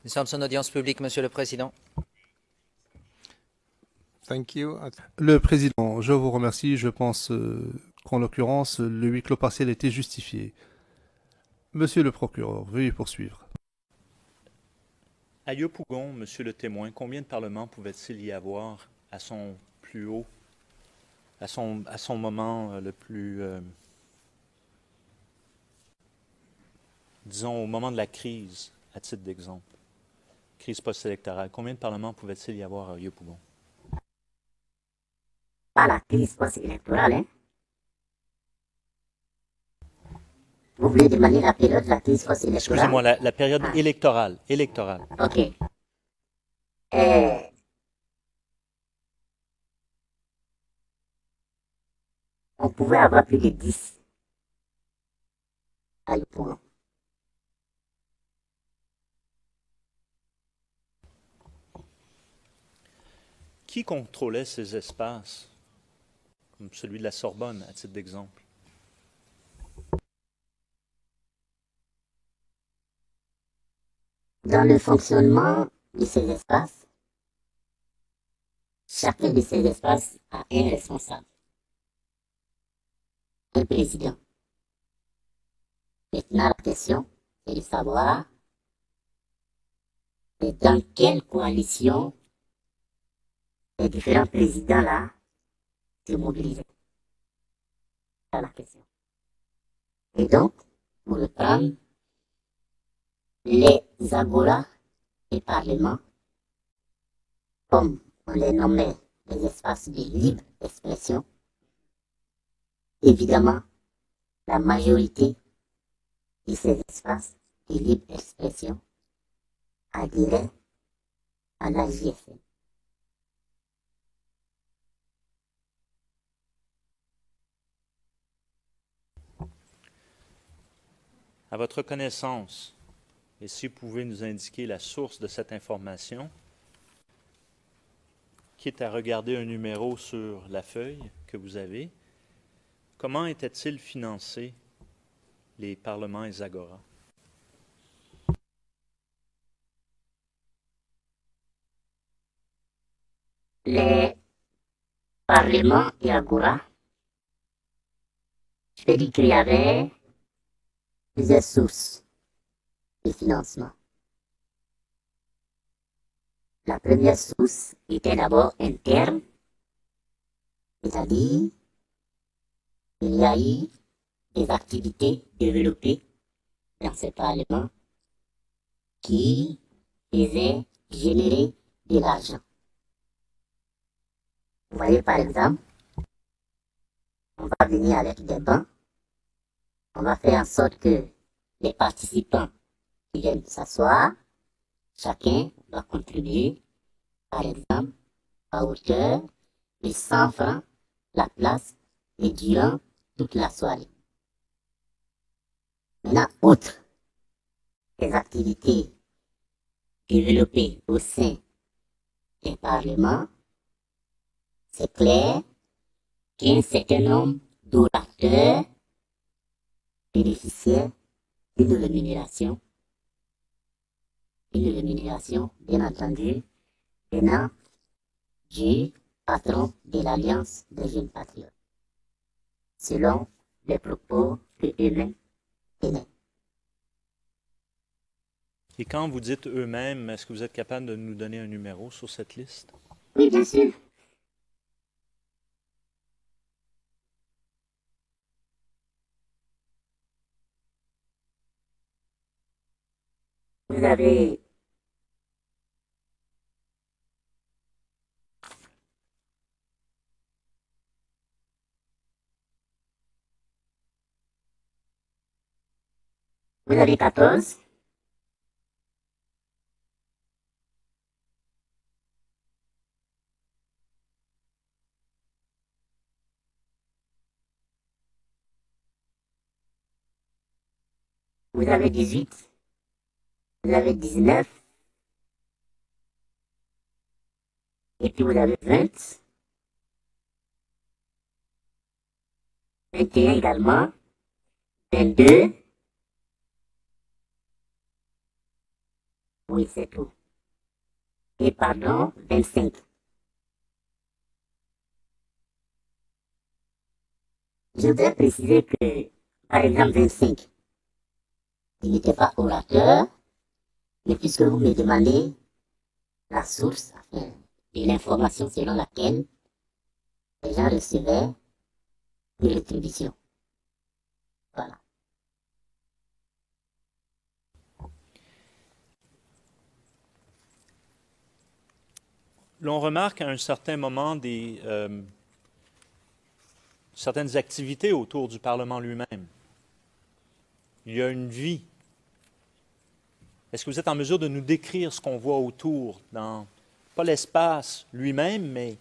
Speaker 3: Nous sommes en audience publique, Monsieur le Président.
Speaker 1: Thank you.
Speaker 2: Le Président, je vous remercie. Je pense qu'en l'occurrence, le huis clos partiel était justifié. Monsieur le procureur, veuillez poursuivre.
Speaker 4: À Yopougon, Monsieur le témoin, combien de parlements pouvait-il y avoir à son plus haut, à son moment le plus, disons, au moment de la crise, à titre d'exemple, crise post-électorale, combien de parlements pouvait-il y avoir à Yopougon?
Speaker 5: Pas la crise post-électorale, hein? Vous voulez demander la période de la crise post-électorale?
Speaker 4: Excusez-moi, la période électorale.
Speaker 5: Ok. On pouvait avoir plus de 10 à Yopougon.
Speaker 4: Qui contrôlait ces espaces, comme celui de la Sorbonne, à titre d'exemple?
Speaker 5: Dans le fonctionnement de ces espaces, chacun de ces espaces a un responsable, un président. Maintenant, la question est de savoir dans quelle coalition les différents présidents-là se mobilisaient. C'est la question. Et donc, pour reprendre, les agoras et parlements, comme on les nommait des espaces de libre expression, évidemment, la majorité de ces espaces de libre expression adhéraient à la JSN.
Speaker 4: À votre connaissance, et si vous pouvez nous indiquer la source de cette information, quitte à regarder un numéro sur la feuille que vous avez, comment étaient-ils financés, les parlements et les agoras?
Speaker 5: Les parlements et agoras, je peux dire qu'il y avait plusieurs sources de financement. La première source était d'abord interne, c'est-à-dire il y a eu des activités développées dans ce parlement qui faisaient générer de l'argent. Vous voyez par exemple, on va venir avec des bancs, on va faire en sorte que les participants qui viennent s'asseoir, chacun va contribuer, par exemple, à hauteur de 100 francs la place et durant toute la soirée. Maintenant, outre les activités développées au sein des parlements, c'est clair qu'un certain nombre d'orateurs bénéficiaient d'une rémunération, bien entendu, venant du patron de l'Alliance des jeunes patriotes, selon les propos que eux-mêmes tenaient.
Speaker 4: Et quand vous dites eux-mêmes, est-ce que vous êtes capable de nous donner un numéro sur cette liste?
Speaker 5: Oui, bien sûr. Vous avez Vous avez 14. Vous avez 18. Vous avez 19. Et puis vous avez 20. 21 également. 22. Oui, c'est tout. Et pardon, 25. Je voudrais préciser que, par exemple, 25, il n'était pas orateur, mais puisque vous me demandez la source, enfin, et l'information selon laquelle les gens recevaient une rétribution. Voilà.
Speaker 4: L'on remarque à un certain moment certaines activités autour du Parlement lui-même. Il y a une vie. Est-ce que vous êtes en mesure de nous décrire ce qu'on voit autour, dans, pas l'espace lui-même, mais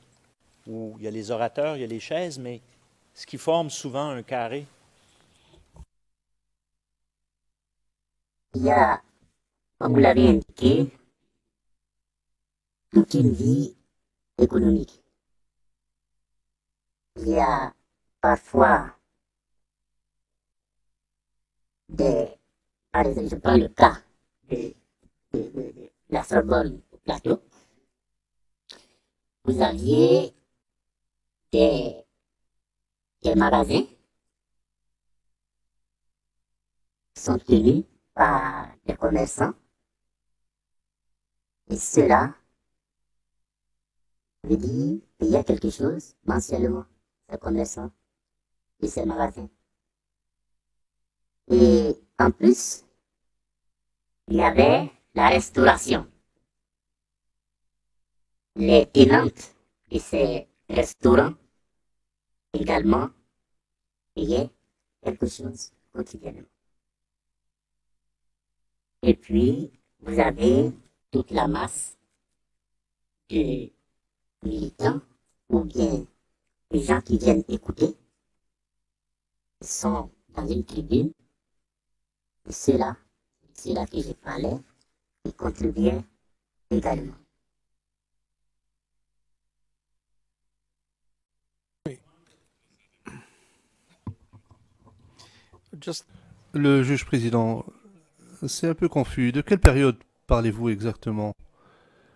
Speaker 4: où il y a les orateurs, il y a les chaises, mais ce qui forme souvent un carré?
Speaker 5: Il y a, comme vous l'avez indiqué, toute une vie économique. Il y a parfois par exemple, je prends le cas de la Sorbonne au plateau. Vous aviez des magasins qui sont tenus par des commerçants. Et cela veut dire qu'il y a quelque chose mensuellement, ces commerçants et ces magasins. Et en plus, il y avait la restauration. Les tenantes de ces restaurants également payaient quelque chose quotidiennement. Et puis, vous avez toute la masse de militants ou bien des gens qui viennent écouter, ils sont dans une tribune, et ceux-là que je parlais, ils contribuaient également.
Speaker 2: Le juge président, c'est un peu confus. De quelle période parlez-vous exactement?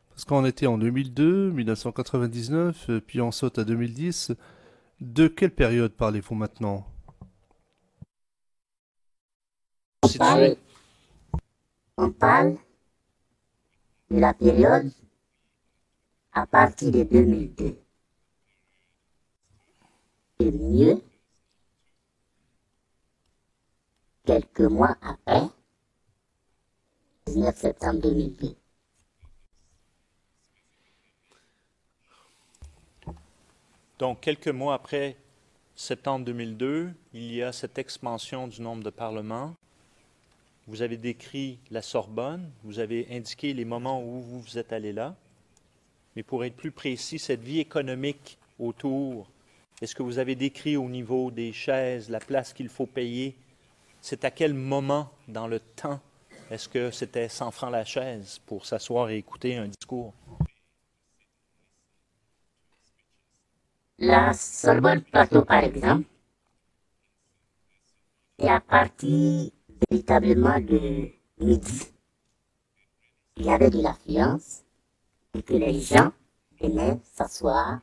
Speaker 2: Parce qu'on était en 2002, 1999, puis on saute à 2010. De quelle période parlez-vous maintenant?
Speaker 5: On parle de la période à partir de 2002. Et mieux, quelques mois après, 19 septembre 2002.
Speaker 4: Donc, quelques mois après septembre 2002, il y a cette expansion du nombre de parlements. Vous avez décrit la Sorbonne, vous avez indiqué les moments où vous êtes allé là. Mais pour être plus précis, cette vie économique autour, est-ce que vous avez décrit au niveau des chaises, la place qu'il faut payer? C'est à quel moment dans le temps est-ce que c'était 100 francs la chaise pour s'asseoir et écouter un discours?
Speaker 5: La Sorbonne Plateau, par exemple, est à partir véritablement de midi. Il y avait de l'affluence et que les gens venaient s'asseoir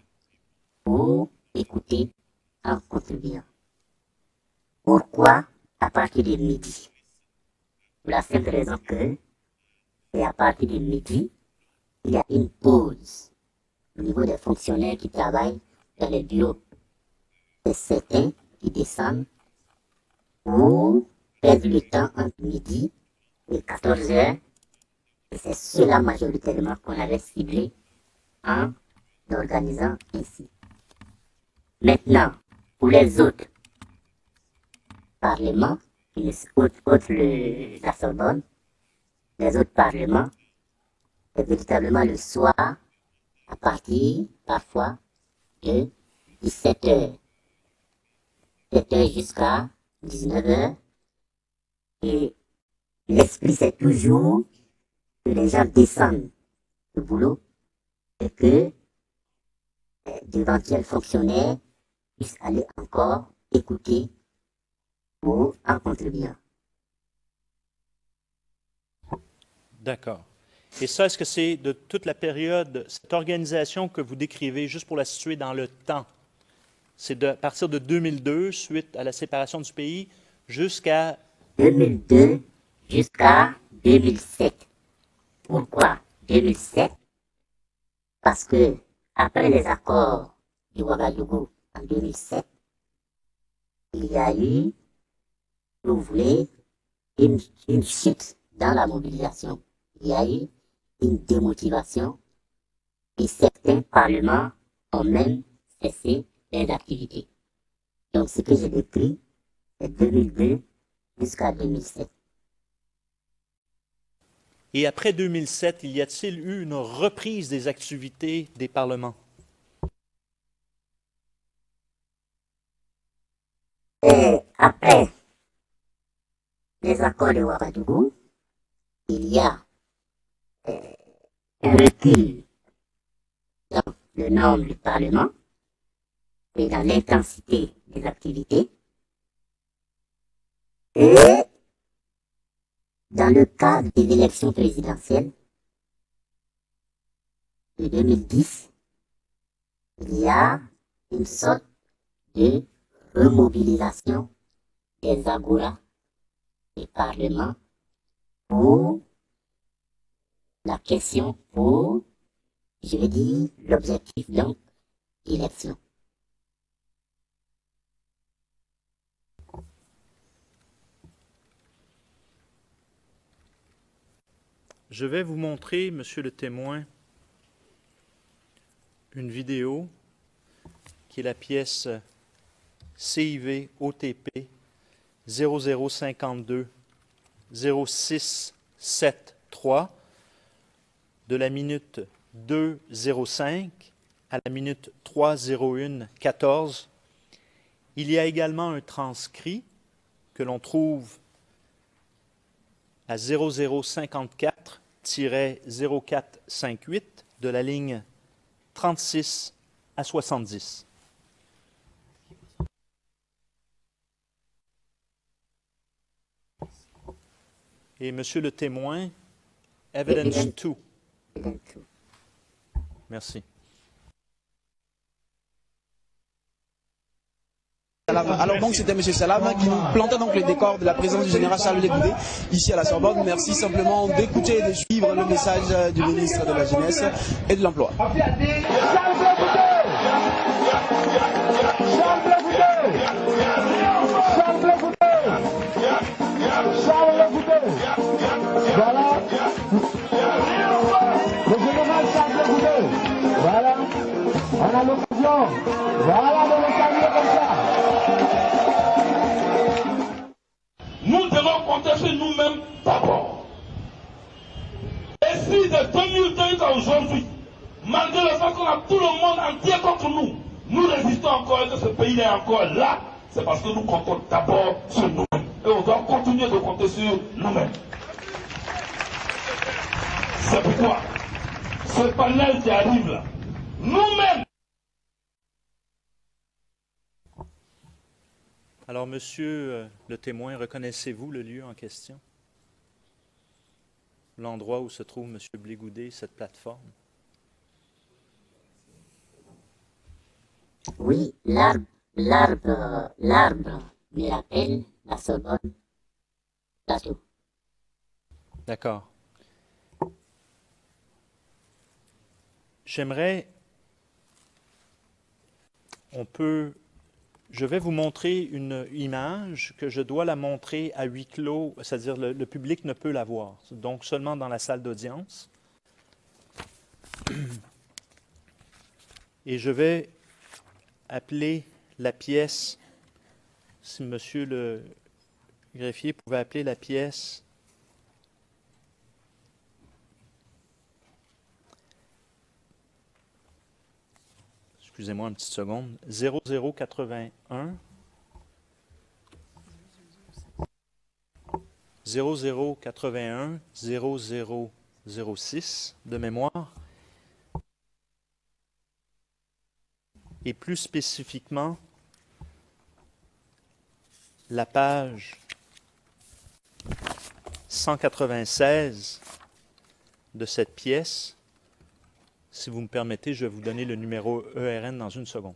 Speaker 5: pour écouter en contribuant. Pourquoi à partir de midi? Pour la simple raison que c'est à partir de midi, il y a une pause au niveau des fonctionnaires qui travaillent dans les bureaux. C'est certains qui descendent pour perdre le temps entre midi et 14 heures. Et c'est cela majoritairement qu'on avait ciblé en organisant ainsi. Maintenant, pour les autres parlements, outre la Sorbonne, les autres parlements, c'est véritablement le soir, à partir parfois de 17 heures. 7 heures jusqu'à 19 heures. Et l'esprit, c'est toujours que les gens descendent du boulot et que d'éventuels fonctionnaires puissent aller encore écouter ou en contribuant.
Speaker 4: D'accord. Et ça, est-ce que c'est de toute la période, cette organisation que vous décrivez, juste pour la situer dans le temps, c'est à partir de 2002, suite à la séparation du pays, jusqu'à
Speaker 5: 2002 jusqu'à 2007. Pourquoi 2007? Parce que après les accords de Ouagadougou en 2007, il y a eu, si vous voulez, une chute dans la mobilisation. Il y a eu une démotivation et certains parlements ont même cessé les activités. Donc ce que j'ai décrit, c'est 2002 jusqu'à 2007.
Speaker 4: Et après 2007, y a-t-il eu une reprise des activités des parlements?
Speaker 5: Et après les accords de Ouagadougou, il y a un recul dans le nombre du Parlement et dans l'intensité des activités. Et dans le cadre des élections présidentielles de 2010, il y a une sorte de remobilisation des agoras des parlements pour la question, pour, je veux dire, l'objectif donc d'élection.
Speaker 4: Je vais vous montrer, Monsieur le témoin, une vidéo qui est la pièce CIV OTP 0052 0673 de la minute 2:05 à la minute 3:01:14. Il y a également un transcrit que l'on trouve à 0054-0458 de la ligne 36 à 70. Et Monsieur le témoin, Evidence 2. Merci.
Speaker 13: Alors donc c'était M. Salam qui nous plantait donc le décor de la présence du général Charles Légoudé ici à la Sorbonne. Merci simplement d'écouter et de suivre le message du ministre de la Jeunesse et de l'Emploi.
Speaker 14: Voilà, le général Charles Légoudé, voilà, on a l'occasion, voilà de le saluer comme ça.
Speaker 15: Nous devons compter sur nous-mêmes d'abord. Et si de 2005 à aujourd'hui, malgré le fait qu'on a tout le monde entier contre nous, nous résistons encore et que ce pays est encore là, c'est parce que nous comptons d'abord sur nous-mêmes. Et on doit continuer de compter sur nous-mêmes. C'est pourquoi ce panel qui arrive là, nous-mêmes.
Speaker 4: Alors, Monsieur le témoin, reconnaissez-vous le lieu en question? L'endroit où se trouve M. Blégoudé, cette plateforme?
Speaker 5: Oui, l'arbre me rappelle la Sorbonne Plateau.
Speaker 4: D'accord. J'aimerais, je vais vous montrer une image que je dois la montrer à huis clos, c'est-à-dire le public ne peut la voir, donc seulement dans la salle d'audience. Et je vais appeler la pièce, si Monsieur le greffier pouvait appeler la pièce excusez-moi une petite seconde, 0081 0081 0006 de mémoire, et plus spécifiquement la page 196 de cette pièce. Si vous me permettez, je vais vous donner le numéro ERN dans une seconde.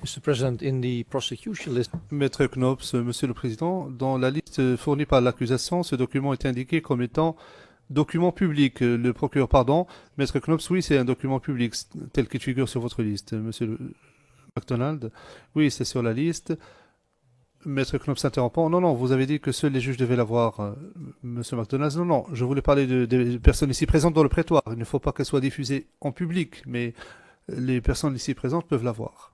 Speaker 1: Mr. President, in the prosecution list,
Speaker 2: Maître Knops, Monsieur le Président, dans la liste fournie par l'accusation, ce document est indiqué comme étant document public. Le procureur, pardon, Maître Knops, oui, c'est un document public tel qu'il figure sur votre liste. Monsieur MacDonald, oui, c'est sur la liste. Maître Knops s'interrompant, non, non, vous avez dit que seuls les juges devaient l'avoir. Monsieur MacDonald, non, non, je voulais parler des personnes ici présentes dans le prétoire. Il ne faut pas qu'elles soient diffusées en public, mais les personnes ici présentes peuvent l'avoir.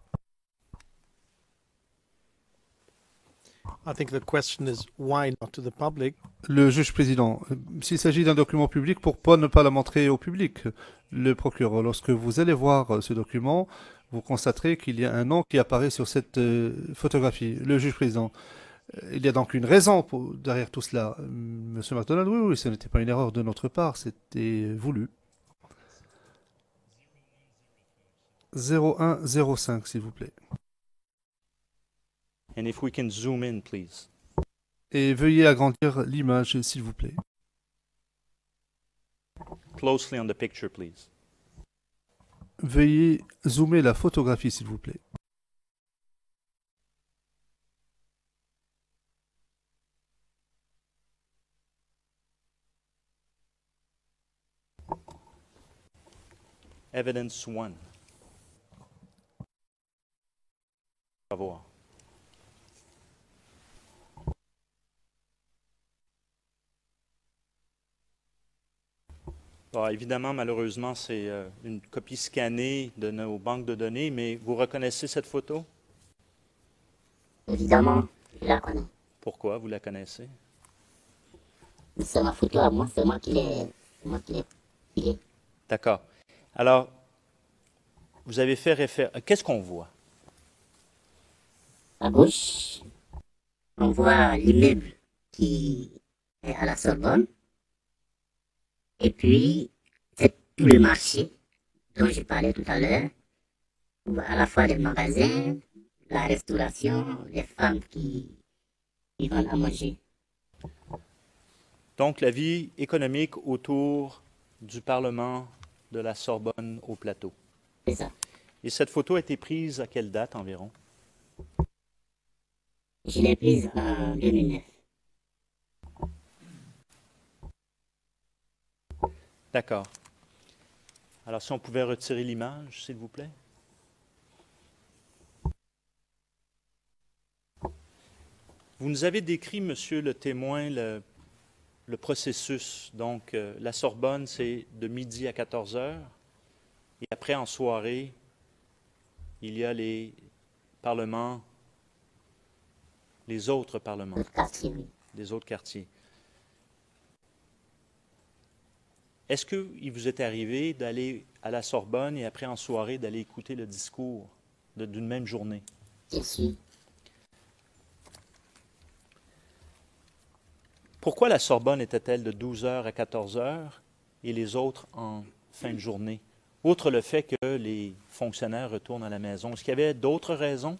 Speaker 1: I think the question is why not to the public?
Speaker 2: Le juge président, s'il s'agit d'un document public, pourquoi ne pas la montrer au public? Le procureur, lorsque vous allez voir ce document, vous constaterez qu'il y a un nom qui apparaît sur cette photographie. Le juge président, il y a donc une raison derrière tout cela. Monsieur MacDonald, oui, oui, ce n'était pas une erreur de notre part, c'était voulu. 0105, s'il vous plaît.
Speaker 4: And if we can zoom in, please.
Speaker 2: Et veuillez agrandir l'image, s'il vous plaît.
Speaker 4: Closely on the picture, please.
Speaker 2: Veuillez zoomer la photographie, s'il vous plaît.
Speaker 4: Evidence 1. Au revoir. Bon, évidemment, malheureusement, c'est une copie scannée de nos banques de données, mais vous reconnaissez cette photo?
Speaker 5: Évidemment, je la connais.
Speaker 4: Pourquoi vous la connaissez?
Speaker 5: C'est ma photo à moi, c'est moi qui l'ai pillée.
Speaker 4: D'accord. Alors, vous avez fait référence... Qu'est-ce qu'on voit?
Speaker 5: À gauche, on voit l'immeuble qui est à la Sorbonne. Et puis, c'est tout le marché dont je parlais tout à l'heure, à la fois les magasins, la restauration, les femmes qui vendent à manger.
Speaker 4: Donc, la vie économique autour du Parlement de la Sorbonne au Plateau.
Speaker 5: C'est ça.
Speaker 4: Et cette photo a été prise à quelle date environ?
Speaker 5: Je l'ai prise en 2009.
Speaker 4: D'accord. Alors, si on pouvait retirer l'image, s'il vous plaît. Vous nous avez décrit, monsieur le témoin, le processus. Donc, la Sorbonne, c'est de midi à 14 heures. Et après, en soirée, il y a les parlements, les autres parlements, des autres quartiers. Est-ce qu'il vous est arrivé d'aller à la Sorbonne et après en soirée d'aller écouter le discours d'une même journée?
Speaker 5: Bien sûr.
Speaker 4: Pourquoi la Sorbonne était-elle de 12 heures à 14 heures et les autres en fin de journée? Outre le fait que les fonctionnaires retournent à la maison, est-ce qu'il y avait d'autres raisons?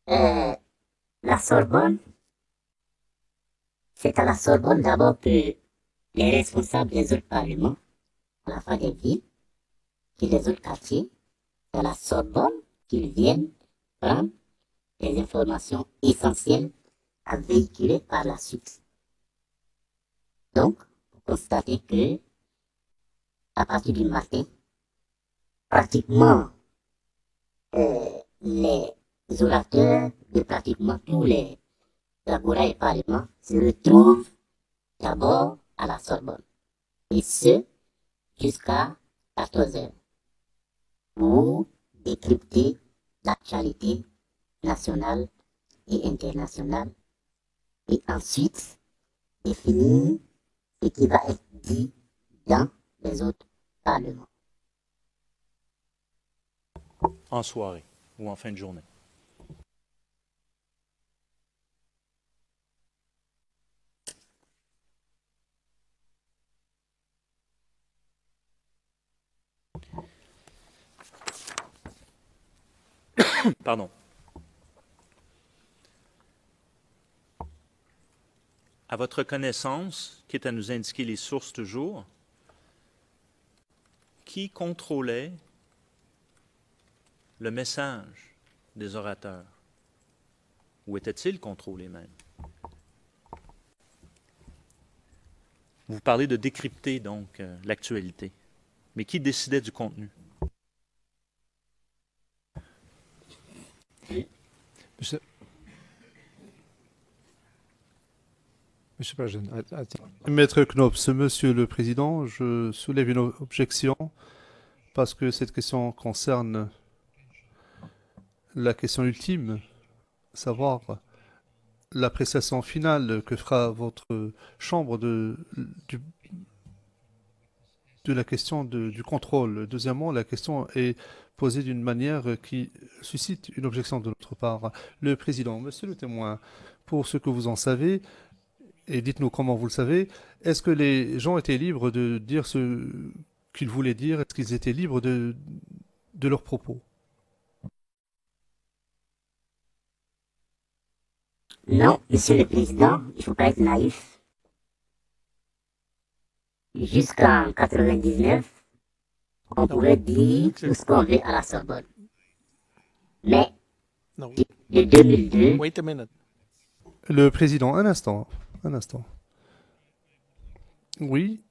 Speaker 5: La Sorbonne, c'est à la Sorbonne d'abord que les responsables des autres parlements, à la fin des villes, et des autres quartiers, c'est à la Sorbonne qu'ils viennent prendre des informations essentielles à véhiculer par la suite. Donc, vous constatez que, à partir du matin, pratiquement les orateurs de pratiquement tous les Agora et Parlement se retrouvent d'abord à la Sorbonne, et ce, jusqu'à 14 heures, pour décrypter l'actualité nationale et internationale, et ensuite définir ce qui va être dit dans les autres Parlement.
Speaker 4: En soirée ou en fin de journée. Pardon. À votre connaissance, quitte à nous indiquer les sources toujours, qui contrôlait le message des orateurs? Ou était-il contrôlé même? Vous parlez de décrypter donc l'actualité, mais qui décidait du contenu?
Speaker 2: Maître Knops, Monsieur le Président, je soulève une objection parce que cette question concerne la question ultime, savoir l'appréciation finale que fera votre chambre de la question du contrôle. Deuxièmement, la question est posée d'une manière qui suscite une objection de notre part. Le Président, Monsieur le témoin, pour ce que vous en savez, et dites-nous comment vous le savez, est-ce que les gens étaient libres de dire ce qu'ils voulaient dire? Est-ce qu'ils étaient libres de leurs propos?
Speaker 5: Non, Monsieur le Président, il ne faut pas être naïf. Jusqu'en 99, on pouvait dire tout ce qu'on veut à la Sorbonne. Mais, de 2002...
Speaker 1: Wait a minute.
Speaker 2: Le Président, un instant. Oui.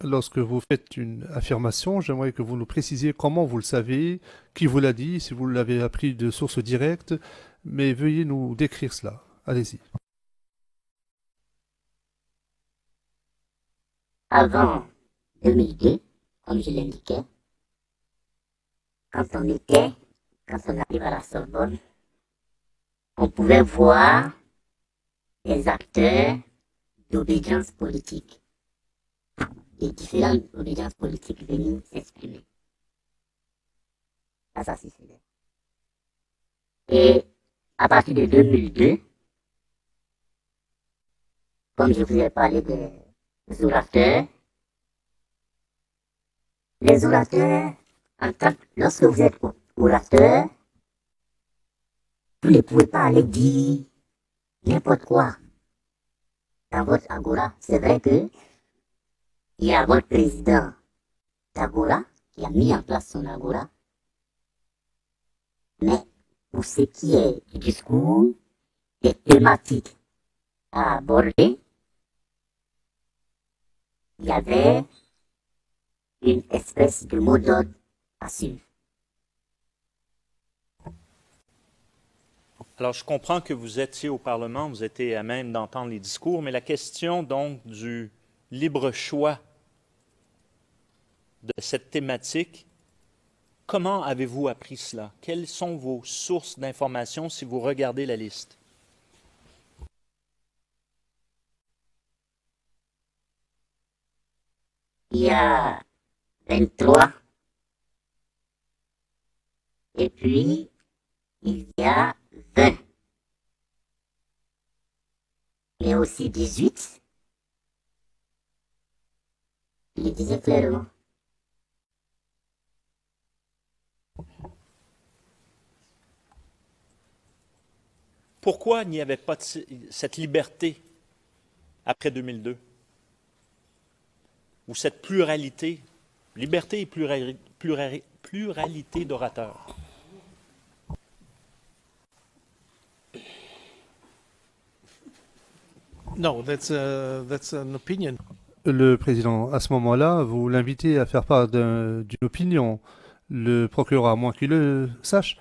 Speaker 2: Lorsque vous faites une affirmation, j'aimerais que vous nous précisiez comment vous le savez, qui vous l'a dit, si vous l'avez appris de source directe, mais veuillez nous décrire cela. Allez-y.
Speaker 5: Avant 2002, comme je l'indiquais, quand on arrive à la Sorbonne, on pouvait voir des acteurs d'obédience politique, et différentes obédiences politiques venir s'exprimer. Ça c'est vrai. Et à partir de 2002, comme je vous ai parlé des orateurs, les orateurs, lorsque vous êtes orateur, vous ne pouvez pas aller dire n'importe quoi dans votre agora. C'est vrai que il y a votre président d'agora qui a mis en place son agora. Mais pour ce qui est du discours, des thématiques à aborder, il y avait une espèce de mot d'ordre à suivre.
Speaker 4: Alors, je comprends que vous étiez au Parlement, vous étiez à même d'entendre les discours, mais la question donc du libre choix de cette thématique, comment avez-vous appris cela? Quelles sont vos sources d'informations si vous regardez la liste?
Speaker 5: Il y a 23, et puis il y a 20, mais aussi 18. Il le disait clairement.
Speaker 4: Pourquoi il n'y avait pas cette liberté après 2002? Ou cette pluralité, liberté et pluralité d'orateurs?
Speaker 1: No, that's an opinion.
Speaker 2: Le Président, à ce moment-là, vous l'invitez à faire part d'une opinion. Le procureur, à moins qu'il le sache,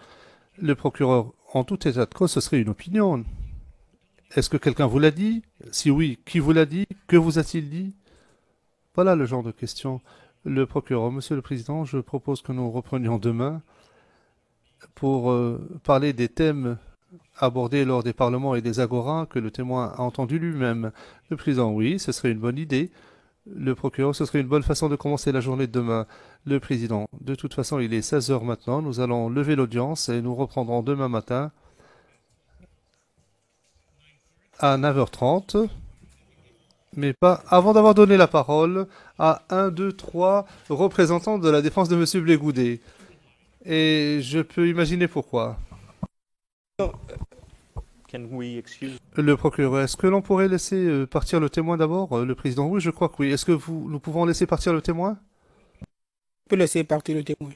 Speaker 2: le procureur, en tout état de cause, ce serait une opinion. Est-ce que quelqu'un vous l'a dit? Si oui, qui vous l'a dit? Que vous a-t-il dit? Voilà le genre de questions. Le procureur, Monsieur le Président, je propose que nous reprenions demain pour parler des thèmes abordés lors des parlements et des agoras que le témoin a entendu lui-même. Le Président, oui, ce serait une bonne idée. Le procureur, ce serait une bonne façon de commencer la journée de demain. Le président, de toute façon, il est 16 heures maintenant. Nous allons lever l'audience et nous reprendrons demain matin à 9h30. Mais pas avant d'avoir donné la parole à 1, 2, 3 représentants de la défense de M. Blégoudet. Et je peux imaginer pourquoi.
Speaker 4: Can we excuse?
Speaker 2: Le procureur, est-ce que l'on pourrait laisser partir le témoin d'abord? Le président, oui, je crois que oui. Est-ce que nous pouvons laisser partir le témoin?
Speaker 6: On peut laisser partir le témoin.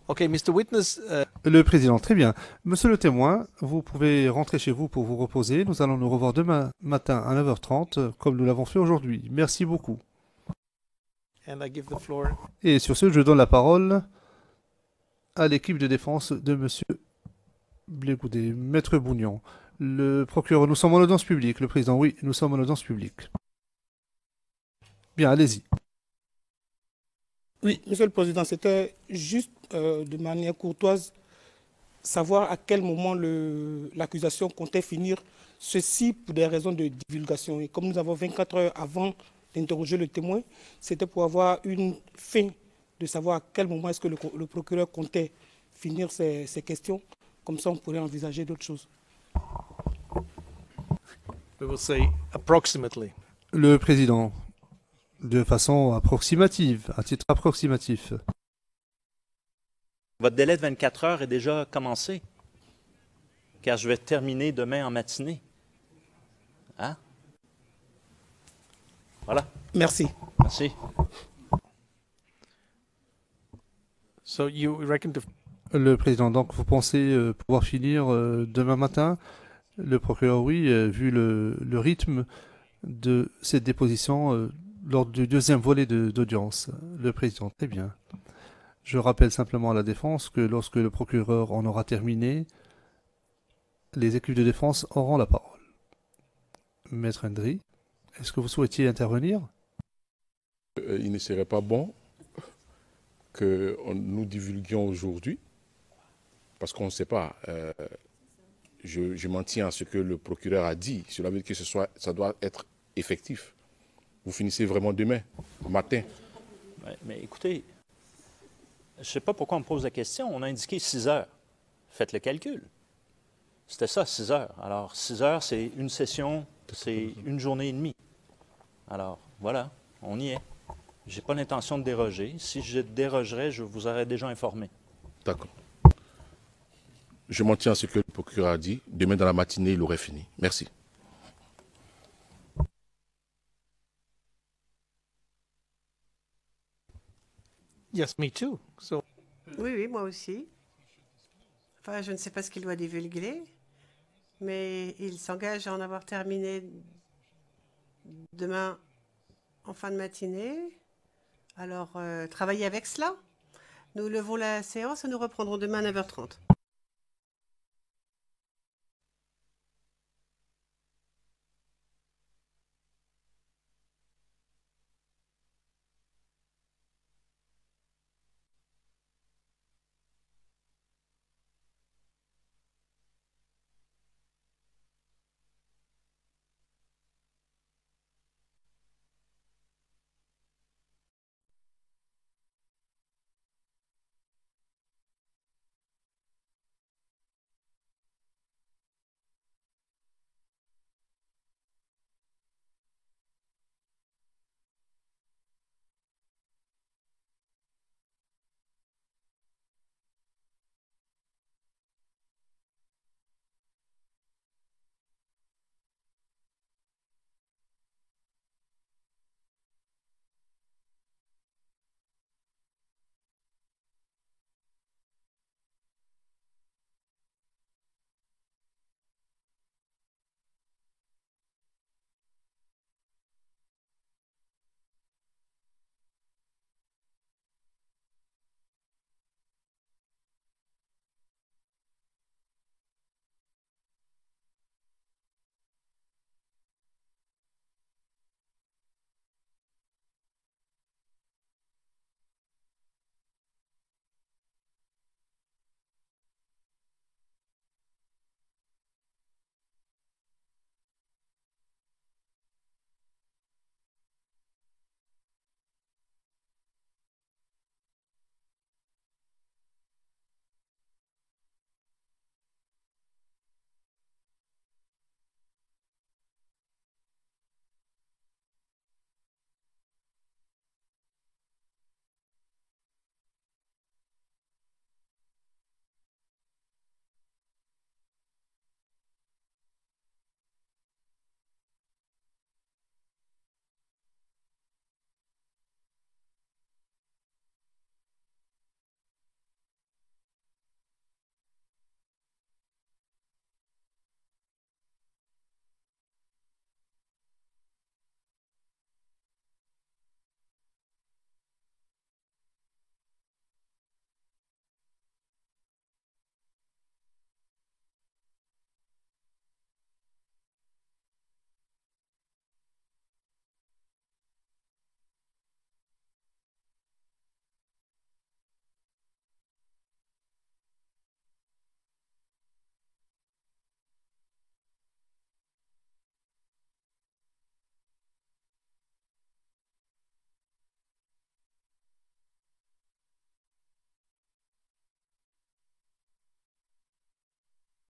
Speaker 1: Ok, Mr. Witness.
Speaker 2: Le président, très bien. Monsieur le témoin, vous pouvez rentrer chez vous pour vous reposer. Nous allons nous revoir demain matin à 9h30, comme nous l'avons fait aujourd'hui. Merci beaucoup.
Speaker 1: And I give the floor.
Speaker 2: Et sur ce, je donne la parole à l'équipe de défense de Monsieur Blégoudet, Maître Bougnon. Le procureur, nous sommes en audience publique. Le président, oui, nous sommes en audience publique. Bien, allez-y.
Speaker 6: Oui, Monsieur le Président, c'était juste de manière courtoise savoir à quel moment l'accusation comptait finir, ceci pour des raisons de divulgation. Et comme nous avons 24 heures avant d'interroger le témoin, c'était pour avoir une fin de savoir à quel moment est-ce que le procureur comptait finir ces questions. Comme ça, on pourrait envisager d'autres choses.
Speaker 1: We will say approximately.
Speaker 2: Le président, de façon approximative, à titre approximatif.
Speaker 4: Votre délai de 24 heures est déjà commencé, car je vais terminer demain en matinée. Hein? Voilà.
Speaker 6: Merci.
Speaker 4: Merci.
Speaker 1: So you reckon to...
Speaker 2: Le président, donc vous pensez pouvoir finir demain matin? Le procureur, oui, vu le rythme de cette déposition lors du deuxième volet d'audience. Le président, très bien. Je rappelle simplement à la défense que lorsque le procureur en aura terminé, les équipes de défense auront la parole. Maître Hendry, est-ce que vous souhaitiez intervenir?
Speaker 7: Il ne serait pas bon que nous divulguions aujourd'hui, parce qu'on ne sait pas. Je m'en tiens à ce que le procureur a dit. Cela veut dire que ça doit être effectif. Vous finissez vraiment demain, matin.
Speaker 4: Ouais, mais écoutez, je ne sais pas pourquoi on me pose la question. On a indiqué 6 heures. Faites le calcul. C'était ça, 6 heures. Alors, 6 heures, c'est une session, c'est une journée et demie. Alors, voilà, on y est. Je n'ai pas l'intention de déroger. Si je dérogerais, je vous aurais déjà informé.
Speaker 7: D'accord. Je m'en tiens à ce que le procureur a dit. Demain dans la matinée, il aurait fini. Merci.
Speaker 1: Yes, me too. So...
Speaker 10: Oui, oui, moi aussi. Enfin, je ne sais pas ce qu'il doit divulguer, mais il s'engage à en avoir terminé demain en fin de matinée. Alors, travaillez avec cela. Nous levons la séance et nous reprendrons demain à 9h30.